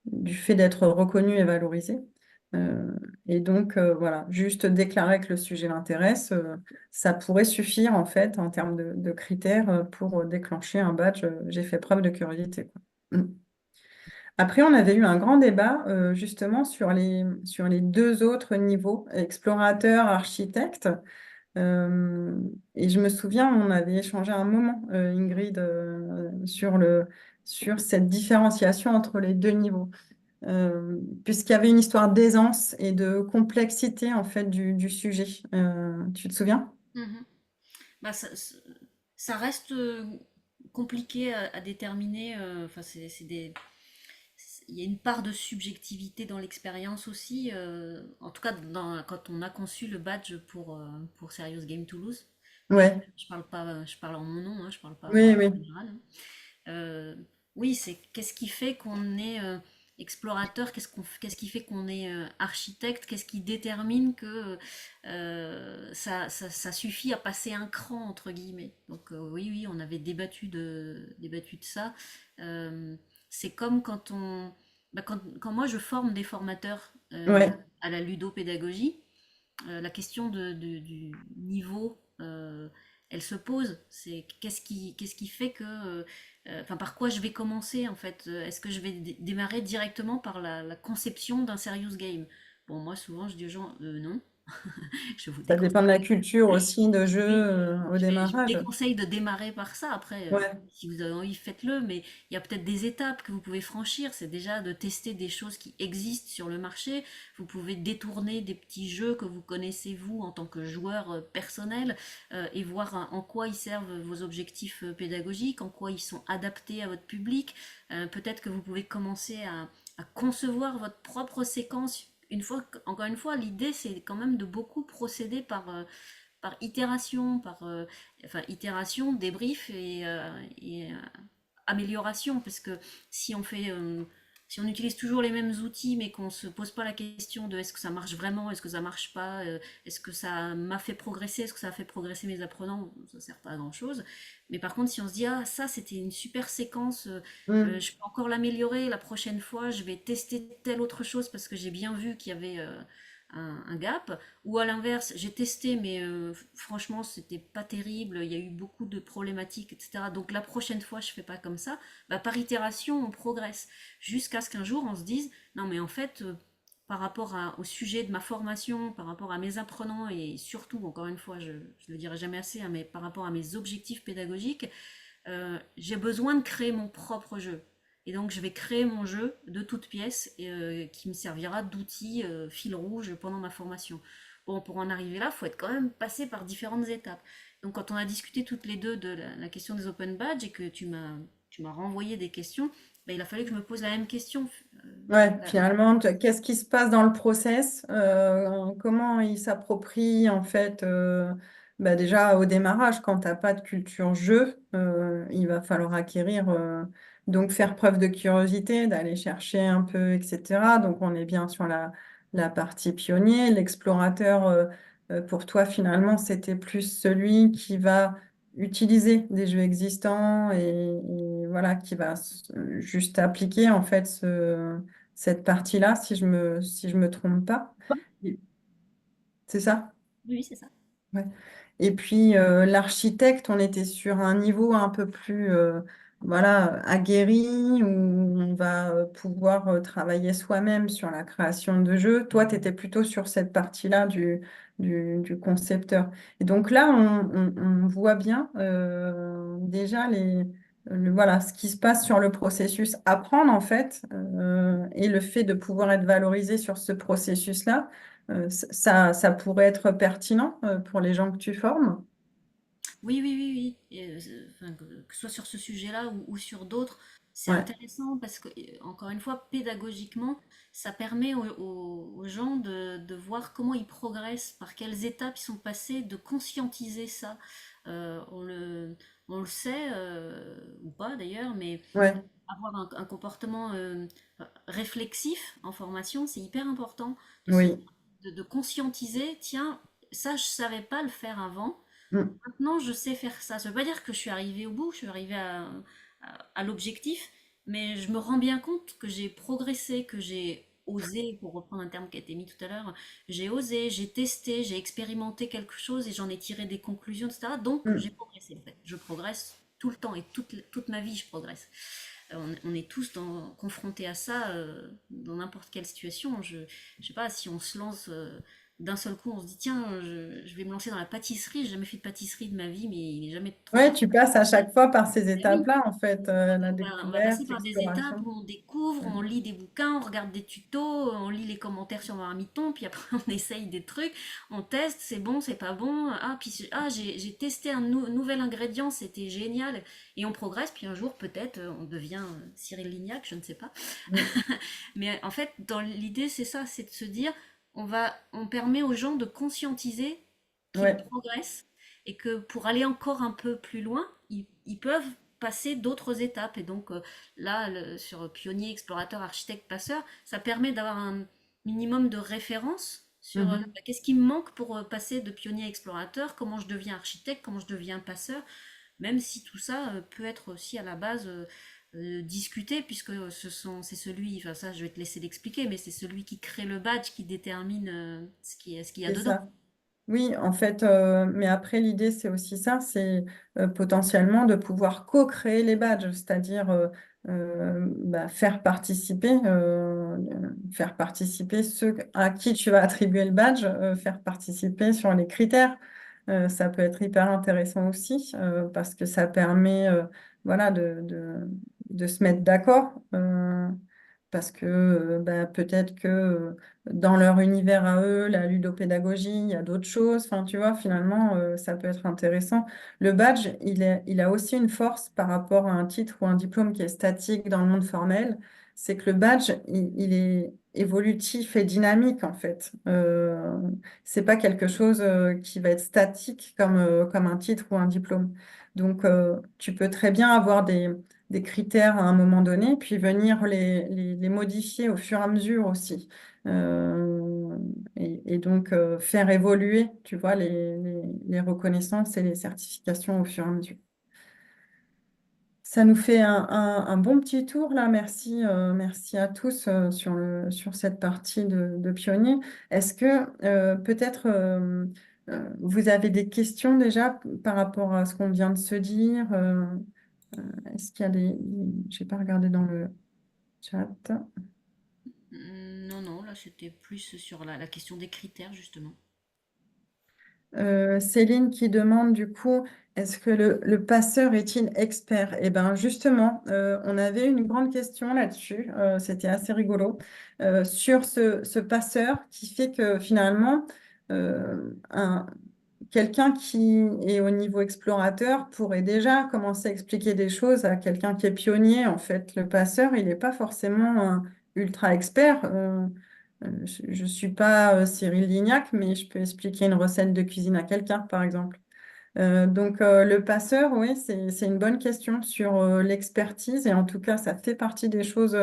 du fait d'être reconnue et valorisée. Euh, et donc, voilà, juste déclarer que le sujet l'intéresse, ça pourrait suffire, en fait, en termes de critères pour déclencher un badge. J'ai fait preuve de curiosité, quoi. Mm. Après, on avait eu un grand débat, justement, sur les deux autres niveaux, explorateur, architecte. Et je me souviens, on avait échangé un moment, Ingrid, sur cette différenciation entre les deux niveaux. Puisqu'il y avait une histoire d'aisance et de complexité en fait du sujet. Tu te souviens? Mhm. Bah, ça reste compliqué à déterminer. Enfin, il y a une part de subjectivité dans l'expérience aussi. En tout cas, quand on a conçu le badge pour Serious Game Toulouse. Ouais, Je parle pas, je parle en mon nom, hein, je parle pas oui, en oui. général. Hein. Euh, oui, c'est qu'est-ce qui fait qu'on est explorateur, qu'est-ce qui fait qu'on est architecte, qu'est-ce qui détermine que ça suffit à passer un cran, entre guillemets. Donc oui, oui, on avait débattu de ça. Euh, c'est comme quand moi je forme des formateurs Ouais, à la ludopédagogie, la question du niveau, elle se pose. C'est qu'est-ce qui fait que, enfin, par quoi je vais commencer en fait? Est-ce que je vais démarrer directement par la conception d'un serious game? Bon, moi souvent je dis aux gens non, je vous ça dépend de déconseille. la culture aussi de jeu Oui, au je vous démarrage. déconseille de démarrer par ça. Après, Ouais, si vous avez envie, faites-le. Mais il y a peut-être des étapes que vous pouvez franchir. C'est déjà de tester des choses qui existent sur le marché. Vous pouvez détourner des petits jeux que vous connaissez vous en tant que joueur personnel et voir en quoi ils servent vos objectifs pédagogiques, en quoi ils sont adaptés à votre public. Peut-être que vous pouvez commencer à concevoir votre propre séquence. Encore une fois, l'idée c'est quand même de beaucoup procéder par itération, enfin, itération, débrief et amélioration, parce que si on fait, si on utilise toujours les mêmes outils, mais qu'on se pose pas la question de est-ce que ça marche vraiment, est-ce que ça marche pas, est-ce que ça m'a fait progresser, est-ce que ça a fait progresser mes apprenants, ça sert pas à grand chose. Mais par contre, si on se dit ah ça c'était une super séquence, mm, je peux encore l'améliorer la prochaine fois, je vais tester telle autre chose parce que j'ai bien vu qu'il y avait un gap. Ou à l'inverse, j'ai testé, mais franchement, c'était pas terrible. Il y a eu beaucoup de problématiques, etc. Donc la prochaine fois, je fais pas comme ça. Bah, par itération, on progresse. Jusqu'à ce qu'un jour, on se dise, non, mais en fait, par rapport au sujet de ma formation, par rapport à mes apprenants, et surtout, encore une fois, je ne le dirai jamais assez, hein, mais par rapport à mes objectifs pédagogiques, j'ai besoin de créer mon propre jeu. Et donc, je vais créer mon jeu de toutes pièces qui me servira d'outil fil rouge pendant ma formation. Bon, pour en arriver là, il faut être quand même passé par différentes étapes. Donc, quand on a discuté toutes les deux de la question des open badges et que tu m'as renvoyé des questions, ben, il a fallu que je me pose la même question. Ouais, La- finalement, qu'est-ce qui se passe dans le process? Comment il s'approprie en fait bah déjà au démarrage, quand tu n'as pas de culture jeu, il va falloir acquérir, donc faire preuve de curiosité, d'aller chercher un peu, etc. Donc on est bien sur la partie pionnier. L'explorateur, pour toi, finalement, c'était plus celui qui va utiliser des jeux existants et voilà, qui va juste appliquer en fait cette partie-là, si je me trompe pas. C'est ça? Oui, c'est ça. Ouais. Et puis l'architecte, on était sur un niveau un peu plus voilà, aguerri, où on va pouvoir travailler soi-même sur la création de jeux. Toi, tu étais plutôt sur cette partie-là du concepteur. Et donc là, on voit bien déjà voilà, ce qui se passe sur le processus apprendre, en fait, et le fait de pouvoir être valorisé sur ce processus-là. Ça pourrait être pertinent pour les gens que tu formes. Oui, oui, oui, oui. Et, enfin, que ce soit sur ce sujet-là ou sur d'autres, c'est Ouais, intéressant parce que, encore une fois, pédagogiquement, ça permet aux gens de voir comment ils progressent, par quelles étapes ils sont passés, de conscientiser ça. On le sait, ou pas d'ailleurs, mais ouais, avoir un comportement réflexif en formation, c'est hyper important de, se, oui. de conscientiser, tiens, ça, je savais pas le faire avant. Mm. Maintenant, je sais faire ça. Ça veut pas dire que je suis arrivée au bout, je suis arrivée à l'objectif, mais je me rends bien compte que j'ai progressé, que j'ai osé, pour reprendre un terme qui a été mis tout à l'heure, j'ai osé, j'ai testé, j'ai expérimenté quelque chose et j'en ai tiré des conclusions, etc. Donc, j'ai Mm. progressé, en fait. Je progresse tout le temps et toute ma vie, je progresse. On est tous confrontés à ça dans n'importe quelle situation. Je sais pas, si on se lance d'un seul coup, on se dit tiens, je vais me lancer dans la pâtisserie. J'ai jamais fait de pâtisserie de ma vie, mais il n'est jamais trop Ouais, tard. tu passes à chaque fois par ces Eh oui, étapes-là, en fait, la on va passer découverte, par des étapes l'exploration. où on découvre, Ouais. on lit des bouquins, on regarde des tutos, on lit les commentaires sur Marmiton, puis après on essaye des trucs, on teste, c'est bon, c'est pas bon. Ah, puis j'ai testé un nouvel ingrédient, c'était génial. Et on progresse, puis un jour peut-être on devient Cyril Lignac, je ne sais pas. Mm. Mais en fait, dans l'idée, c'est ça, c'est de se dire, on permet aux gens de conscientiser qu'ils Ouais, progressent et que pour aller encore un peu plus loin, ils peuvent passer d'autres étapes. Et donc là, sur pionnier, explorateur, architecte, passeur, ça permet d'avoir un minimum de références sur mhm. qu'est-ce qui me manque pour passer de pionnier à explorateur, comment je deviens architecte, comment je deviens passeur, même si tout ça peut être aussi à la base discuté, puisque c'est celui, enfin ça je vais te laisser l'expliquer, mais c'est celui qui crée le badge qui détermine ce qu'il y a C'est dedans. ça. Oui, en fait, mais après, l'idée, c'est aussi ça, c'est potentiellement de pouvoir co-créer les badges, c'est-à-dire bah, faire participer ceux à qui tu vas attribuer le badge, faire participer sur les critères. Ça peut être hyper intéressant aussi, parce que ça permet voilà, de se mettre d'accord. Parce que bah, peut-être que dans leur univers à eux, la ludopédagogie, il y a d'autres choses. Enfin, tu vois, finalement, ça peut être intéressant. Le badge, il a aussi une force par rapport à un titre ou un diplôme qui est statique dans le monde formel. C'est que le badge, il est évolutif et dynamique, en fait. C'est pas quelque chose qui va être statique comme un titre ou un diplôme. Donc, tu peux très bien avoir des critères à un moment donné, puis venir les modifier au fur et à mesure aussi. Euh, et donc faire évoluer, tu vois, les reconnaissances et les certifications au fur et à mesure. Ça nous fait un bon petit tour là. Merci, merci à tous sur cette partie de pionnier. Est-ce que peut-être vous avez des questions déjà par rapport à ce qu'on vient de se dire? Est-ce qu'il y a des... J'ai pas regardé dans le chat. Non, non, là c'était plus sur la question des critères justement. Céline qui demande du coup, est-ce que le passeur est-il expert? Eh bien justement, on avait une grande question là-dessus, c'était assez rigolo, sur ce passeur qui fait que finalement, quelqu'un qui est au niveau explorateur pourrait déjà commencer à expliquer des choses à quelqu'un qui est pionnier. En fait, le passeur, il n'est pas forcément un ultra expert. Je ne suis pas Cyril Lignac, mais je peux expliquer une recette de cuisine à quelqu'un, par exemple. Donc, le passeur, oui, c'est une bonne question sur l'expertise. Et en tout cas, ça fait partie des choses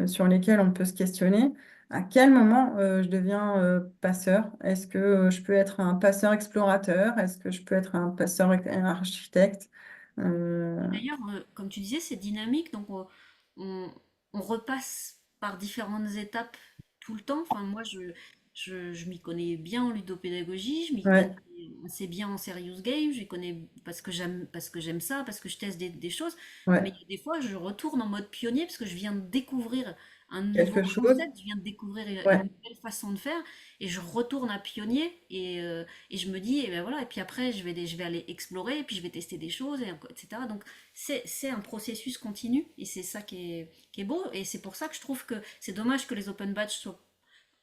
sur lesquelles on peut se questionner. À quel moment je deviens passeur? Est-ce que je peux être un passeur explorateur? Est-ce que je peux être un passeur architecte? Euh, D'ailleurs, comme tu disais, c'est dynamique, donc on- on repasse par différentes étapes tout le temps. Enfin, moi, je m'y connais bien en ludopédagogie, je m'y connais ouais, assez bien en serious game, je m'y connais parce que j'aime ça, parce que je teste des choses. Mais ouais, il y a des fois, je retourne en mode pionnier parce que je viens de découvrir un nouveau quelque chose. concept, je viens de découvrir une Ouais, nouvelle façon de faire, et je retourne à pionnier, et je me dis, et ben voilà, et puis après, je vais aller explorer, et puis je vais tester des choses, etc. Donc, c'est un processus continu et c'est ça qui est beau. Et c'est pour ça que je trouve que c'est dommage que les open badges soient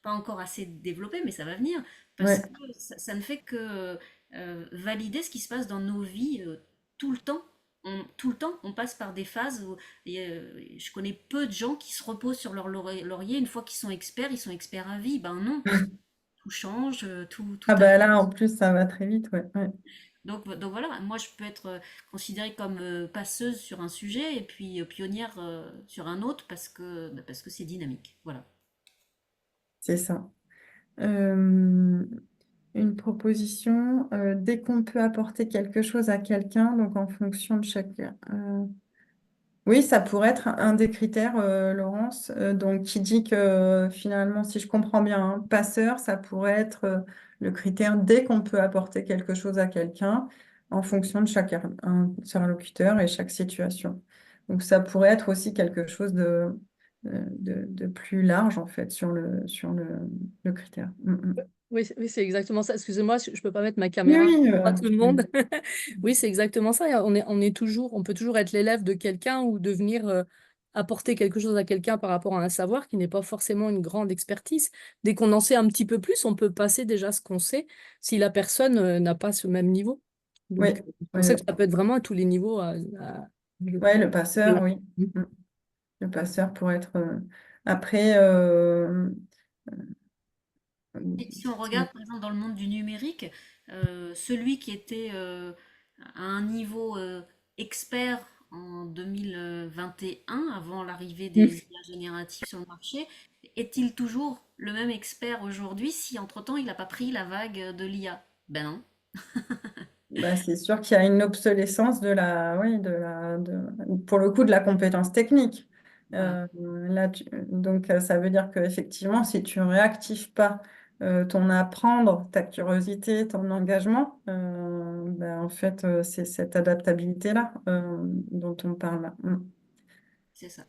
pas encore assez développés, mais ça va venir. Parce ouais. que ça ne fait que valider ce qui se passe dans nos vies tout le temps. Tout le temps, on passe par des phases où je connais peu de gens qui se reposent sur leur laurier. Une fois qu'ils sont experts à vie. Ben non, tout change, tout Ah ben arrive. là, en plus, ça va très vite, ouais, ouais. Donc voilà, moi je peux être considérée comme passeuse sur un sujet et puis pionnière sur un autre parce que c'est dynamique. Voilà. C'est ça. Euh, une proposition, dès qu'on peut apporter quelque chose à quelqu'un, donc en fonction de chaque... oui, ça pourrait être un des critères, Laurence, donc qui dit que finalement, si je comprends bien, hein, passeur, ça pourrait être le critère dès qu'on peut apporter quelque chose à quelqu'un en fonction de chaque interlocuteur et chaque situation. Donc ça pourrait être aussi quelque chose de plus large en fait sur le critère. Mm, mm. Oui, oui, c'est exactement ça. Excusez-moi, je ne peux pas mettre ma Oui, caméra oui, à tout le monde. Oui, c'est exactement ça. On peut toujours être l'élève de quelqu'un ou devenir apporter quelque chose à quelqu'un par rapport à un savoir qui n'est pas forcément une grande expertise. Dès qu'on en sait un petit peu plus, on peut passer déjà ce qu'on sait si la personne n'a pas ce même niveau. oui, Donc, c'est pour oui, ça que ça peut être vraiment à tous les niveaux. ouais, le passeur, oui. Mm. Mm. Le passeur pourrait être. Après, Et si on regarde par exemple dans le monde du numérique, celui qui était à un niveau expert en 2021, avant l'arrivée des Mm. IA génératives sur le marché, est-il toujours le même expert aujourd'hui si entre-temps il n'a pas pris la vague de l'IA? Ben non. bah, c'est sûr qu'il y a une obsolescence oui, pour le coup, de la compétence technique. Voilà, Là, donc, ça veut dire qu'effectivement, si tu ne réactives pas ton apprendre, ta curiosité, ton engagement, ben, en fait, c'est cette adaptabilité-là dont on parle là. Mm. c'est ça.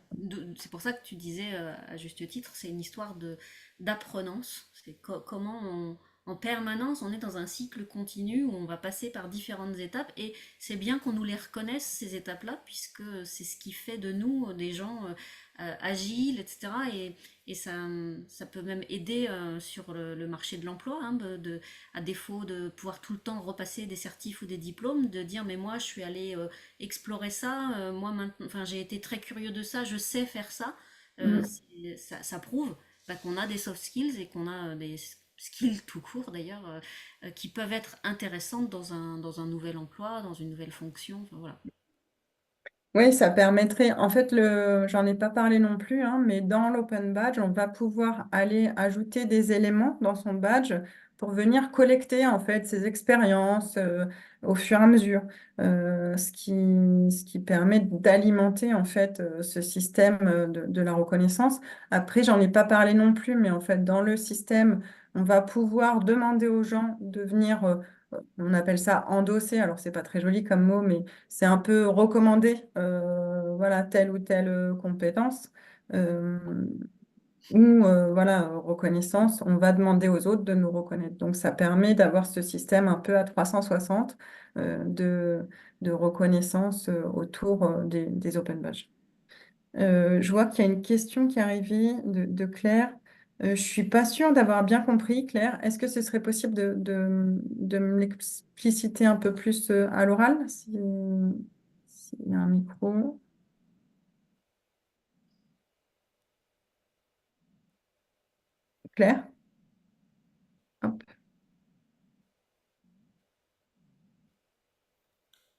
C'est pour ça que tu disais à juste titre, c'est une histoire de d'apprenance. C'est comment en permanence on est dans un cycle continu où on va passer par différentes étapes et c'est bien qu'on nous les reconnaisse ces étapes-là puisque c'est ce qui fait de nous des gens agiles, etc. Et ça peut même aider sur le marché de l'emploi, hein, à défaut de pouvoir tout le temps repasser des certifs ou des diplômes, de dire mais moi je suis allé explorer ça, moi maintenant, enfin j'ai été très curieux de ça, je sais faire ça. Mm. Ça prouve bah, qu'on a des soft skills et qu'on a des skills tout court d'ailleurs qui peuvent être intéressantes dans un nouvel emploi, dans une nouvelle fonction. Enfin, voilà. Oui, ça permettrait, en fait, j'en ai pas parlé non plus, hein, mais dans l'open badge, on va pouvoir aller ajouter des éléments dans son badge pour venir collecter en fait ces expériences au fur et à mesure, ce qui permet d'alimenter en fait ce système de la reconnaissance. Après, j'en ai pas parlé non plus, mais en fait, dans le système, on va pouvoir demander aux gens de venir, on appelle ça endosser, alors c'est pas très joli comme mot, mais c'est un peu recommander voilà, telle ou telle compétence. Euh, ou voilà, reconnaissance, on va demander aux autres de nous reconnaître. Donc ça permet d'avoir ce système un peu à 360 de reconnaissance autour des open badges. Je vois qu'il y a une question qui est arrivée de Claire. Je ne suis pas sûre d'avoir bien compris, Claire. Est-ce que ce serait possible de me l'expliciter un peu plus à l'oral, s'il y a un micro? Claire? Hop.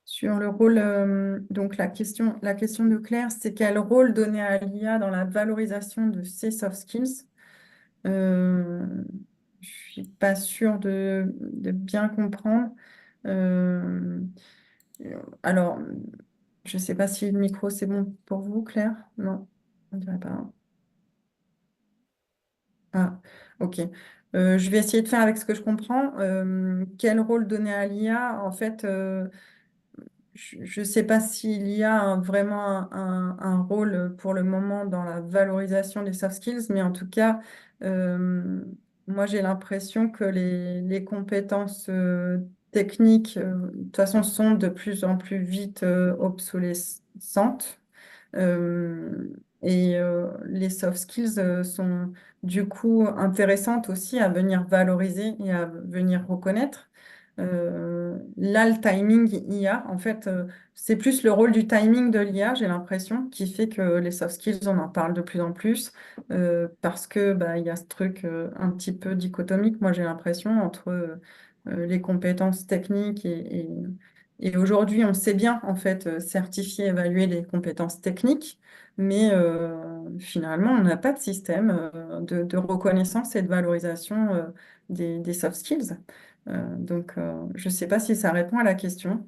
Sur le rôle, donc la question de Claire, c'est quel rôle donner à l'IA dans la valorisation de ses soft skills? Euh, je suis pas sûre de bien comprendre. Euh, alors, je sais pas si le micro c'est bon pour vous, Claire? Non, on dirait pas. Ah, ok. Je vais essayer de faire avec ce que je comprends. Quel rôle donner à l'IA? En fait, je ne sais pas s'il y a vraiment un rôle pour le moment dans la valorisation des soft skills, mais en tout cas, euh, moi j'ai l'impression que les compétences techniques, de toute façon, sont de plus en plus vite obsolescentes. Euh, les soft skills sont du coup intéressantes aussi à venir valoriser et à venir reconnaître. Là, le timing IA, en fait, c'est plus le rôle du timing de l'IA, j'ai l'impression, qui fait que les soft skills, on en parle de plus en plus, parce que bah, il y a ce truc un petit peu dichotomique, moi j'ai l'impression, entre les compétences techniques et aujourd'hui, on sait bien, en fait, certifier, évaluer les compétences techniques, mais finalement, on n'a pas de système de reconnaissance et de valorisation des soft skills. Donc, je ne sais pas si ça répond à la question.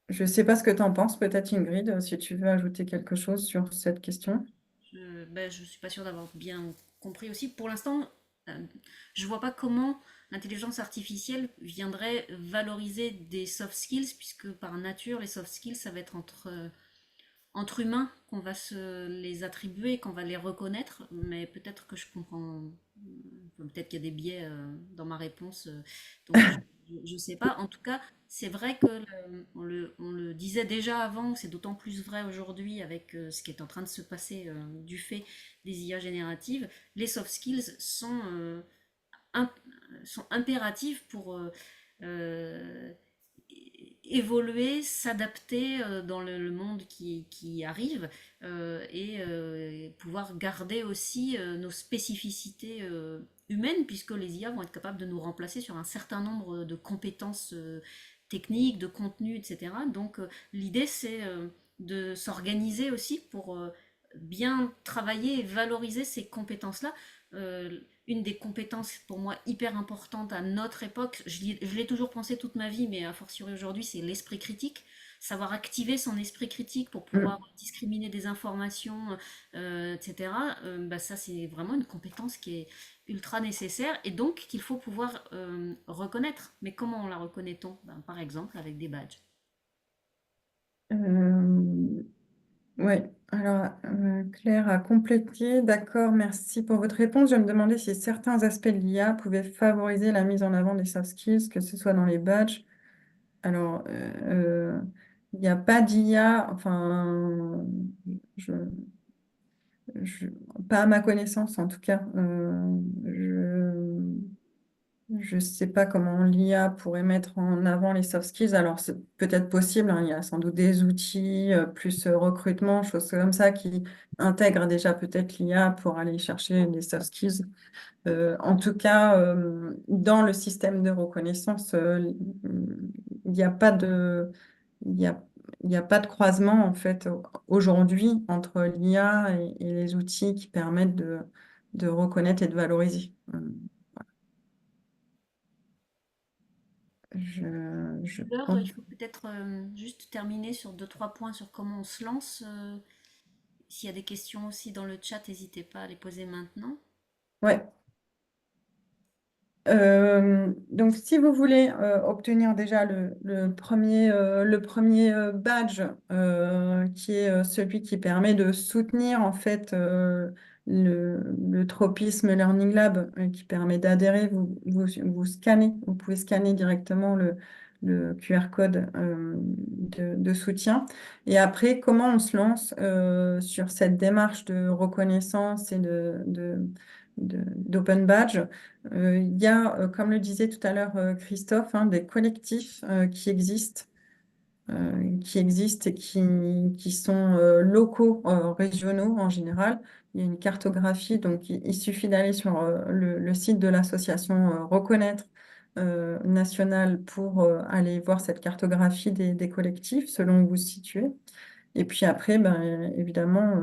Je ne sais pas ce que tu en penses, peut-être Ingrid, si tu veux ajouter quelque chose sur cette question. Ben, je suis pas sûre d'avoir bien compris aussi. Pour l'instant, je vois pas comment l'intelligence artificielle viendrait valoriser des soft skills, puisque par nature, les soft skills, ça va être entre humains qu'on va se les attribuer, qu'on va les reconnaître, mais peut-être que je comprends, peut-être qu'il y a des biais dans ma réponse, donc je ne sais pas. En tout cas, c'est vrai que on le disait déjà avant, c'est d'autant plus vrai aujourd'hui avec ce qui est en train de se passer du fait des IA génératives. Les soft skills im- sont impératifs pour euh, évoluer, s'adapter dans le monde qui arrive pouvoir garder aussi nos spécificités humaines, puisque les IA vont être capables de nous remplacer sur un certain nombre de compétences techniques, de contenu, etc. Donc l'idée c'est de s'organiser aussi pour bien travailler et valoriser ces compétences-là. Une des compétences pour moi hyper importantes à notre époque, je l'ai toujours pensé toute ma vie, mais a fortiori aujourd'hui, c'est l'esprit critique. Savoir activer son esprit critique pour pouvoir Mm. discriminer des informations, etc. Bah ça, c'est vraiment une compétence qui est ultra nécessaire et donc qu'il faut pouvoir reconnaître. Mais comment la reconnaît-on? Ben, par exemple, avec des badges. Ouais, alors Claire a complété. D'accord, merci pour votre réponse. Je me demandais si certains aspects de l'IA pouvaient favoriser la mise en avant des soft skills, que ce soit dans les badges. Alors, il n'y a pas d'IA, enfin, je, je- pas à ma connaissance en tout cas. Je ne sais pas comment l'IA pourrait mettre en avant les soft skills. Alors, c'est peut-être possible, hein, il y a sans doute des outils, plus recrutement, choses comme ça, qui intègrent déjà peut-être l'IA pour aller chercher les soft skills. En tout cas, dans le système de reconnaissance, il n'y a pas de, il y a, il y a pas de croisement en fait aujourd'hui entre l'IA et les outils qui permettent de reconnaître et de valoriser. je L'heure, pense. il faut peut-être juste terminer sur deux, trois points sur comment on se lance. S'il y a des questions aussi dans le chat, n'hésitez pas à les poser maintenant. Ouais. Donc, si vous voulez obtenir déjà le premier badge, qui est celui qui permet de soutenir en fait le tropisme Learning Lab, qui permet d'adhérer, vous scannez, vous pouvez scanner directement le QR code de soutien. Et après, comment on se lance sur cette démarche de reconnaissance et d'open badge? Il y a, comme le disait tout à l'heure Christophe, hein, des collectifs qui existent et qui sont locaux, régionaux en général. Il y a une cartographie, donc il suffit d'aller sur le site de l'association Reconnaître nationale pour aller voir cette cartographie des collectifs selon où vous vous situez. Et puis après, ben, évidemment,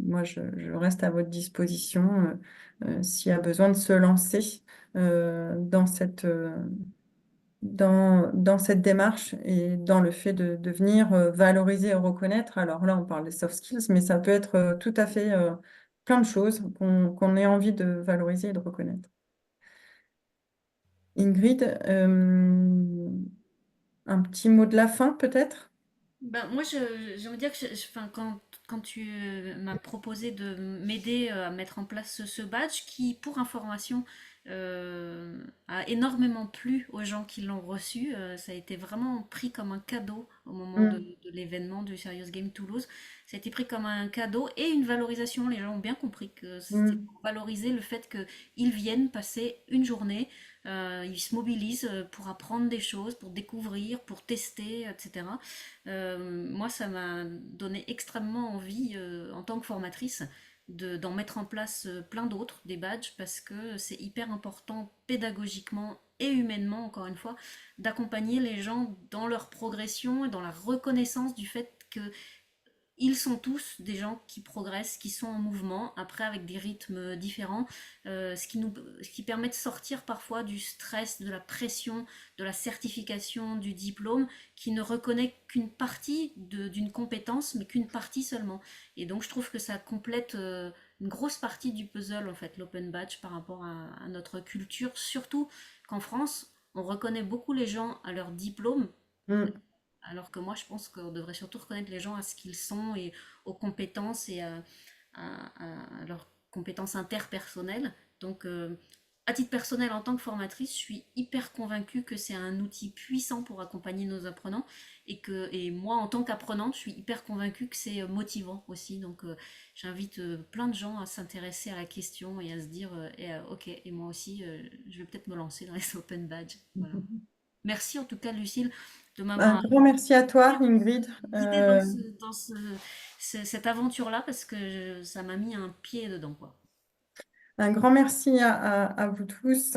moi, je reste à votre disposition s'il y a besoin de se lancer dans cette démarche et dans le fait de venir valoriser et reconnaître. Alors là, on parle des soft skills, mais ça peut être tout à fait plein de choses qu'on ait envie de valoriser et de reconnaître. Ingrid, un petit mot de la fin peut-être? Ben, moi, j'ai envie de dire que enfin, quand tu m'as proposé de m'aider à mettre en place ce badge, qui, pour information, a énormément plu aux gens qui l'ont reçu, ça a été vraiment pris comme un cadeau au moment Mm, de l'événement du Serious Game Toulouse. Ça a été pris comme un cadeau et une valorisation. Les gens ont bien compris que c'était mm. pour valoriser le fait qu'ils viennent passer une journée, ils se mobilisent pour apprendre des choses, pour découvrir, pour tester, etc. Moi, ça m'a donné extrêmement envie, en tant que formatrice, d'en mettre en place plein d'autres, des badges, parce que c'est hyper important pédagogiquement et humainement, encore une fois, d'accompagner les gens dans leur progression et dans la reconnaissance du fait que ils sont tous des gens qui progressent, qui sont en mouvement, après avec des rythmes différents, ce qui permet de sortir parfois du stress, de la pression, de la certification, du diplôme, qui ne reconnaît qu'une partie d'une compétence, mais qu'une partie seulement. Et donc je trouve que ça complète une grosse partie du puzzle, en fait, l'open badge par rapport à notre culture, surtout qu'en France, on reconnaît beaucoup les gens à leur diplôme, Mm. alors que moi, je pense qu'on devrait surtout reconnaître les gens à ce qu'ils sont et aux compétences et à leurs compétences interpersonnelles. Donc, à titre personnel, en tant que formatrice, je suis hyper convaincue que c'est un outil puissant pour accompagner nos apprenants et moi, en tant qu'apprenante, je suis hyper convaincue que c'est motivant aussi. Donc, j'invite plein de gens à s'intéresser à la question et à se dire, ok, et moi aussi, je vais peut-être me lancer dans les open badges. Voilà. Merci en tout cas, Lucille, de Un m'avoir grand merci à toi, Ingrid. guidée cette aventure-là parce que ça m'a mis un pied dedans, quoi. Un grand merci à vous tous.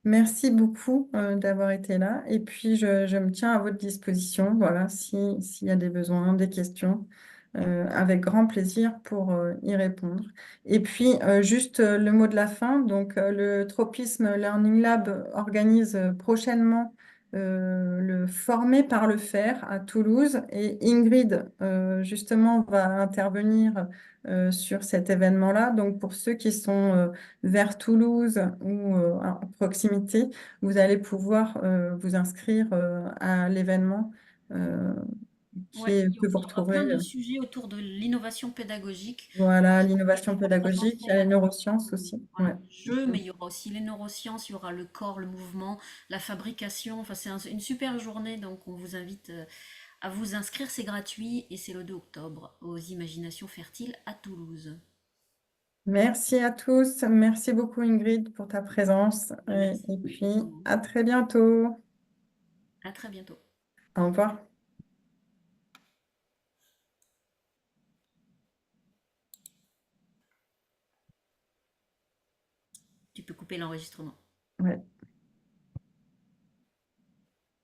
Merci beaucoup d'avoir été là. Et puis, je me tiens à votre disposition, voilà, s'il y a des besoins, des questions, avec grand plaisir pour y répondre. Et puis, juste le mot de la fin. Donc, le Tropisme Learning Lab organise prochainement le Former par le faire à Toulouse. Et Ingrid, justement, va intervenir sur cet événement-là. Donc, pour ceux qui sont vers Toulouse ou à proximité, vous allez pouvoir vous inscrire à l'événement euh, Ouais, que vous il y aura plein retrouverez. de sujets autour de l'innovation pédagogique. Voilà, Ça l'innovation va être pédagogique, il y a avancé les avec neurosciences aussi. voilà, Ouais. jeu, mais il y aura aussi les neurosciences, il y aura le corps, le mouvement, la fabrication. Enfin, c'est une super journée, donc on vous invite à vous inscrire. C'est gratuit et c'est le 2 octobre aux Imaginations Fertiles à Toulouse. Merci à tous. Merci beaucoup, Ingrid, pour ta présence. Merci. Et puis, à très bientôt. À très bientôt. Au revoir. Tu peux couper l'enregistrement. Ouais.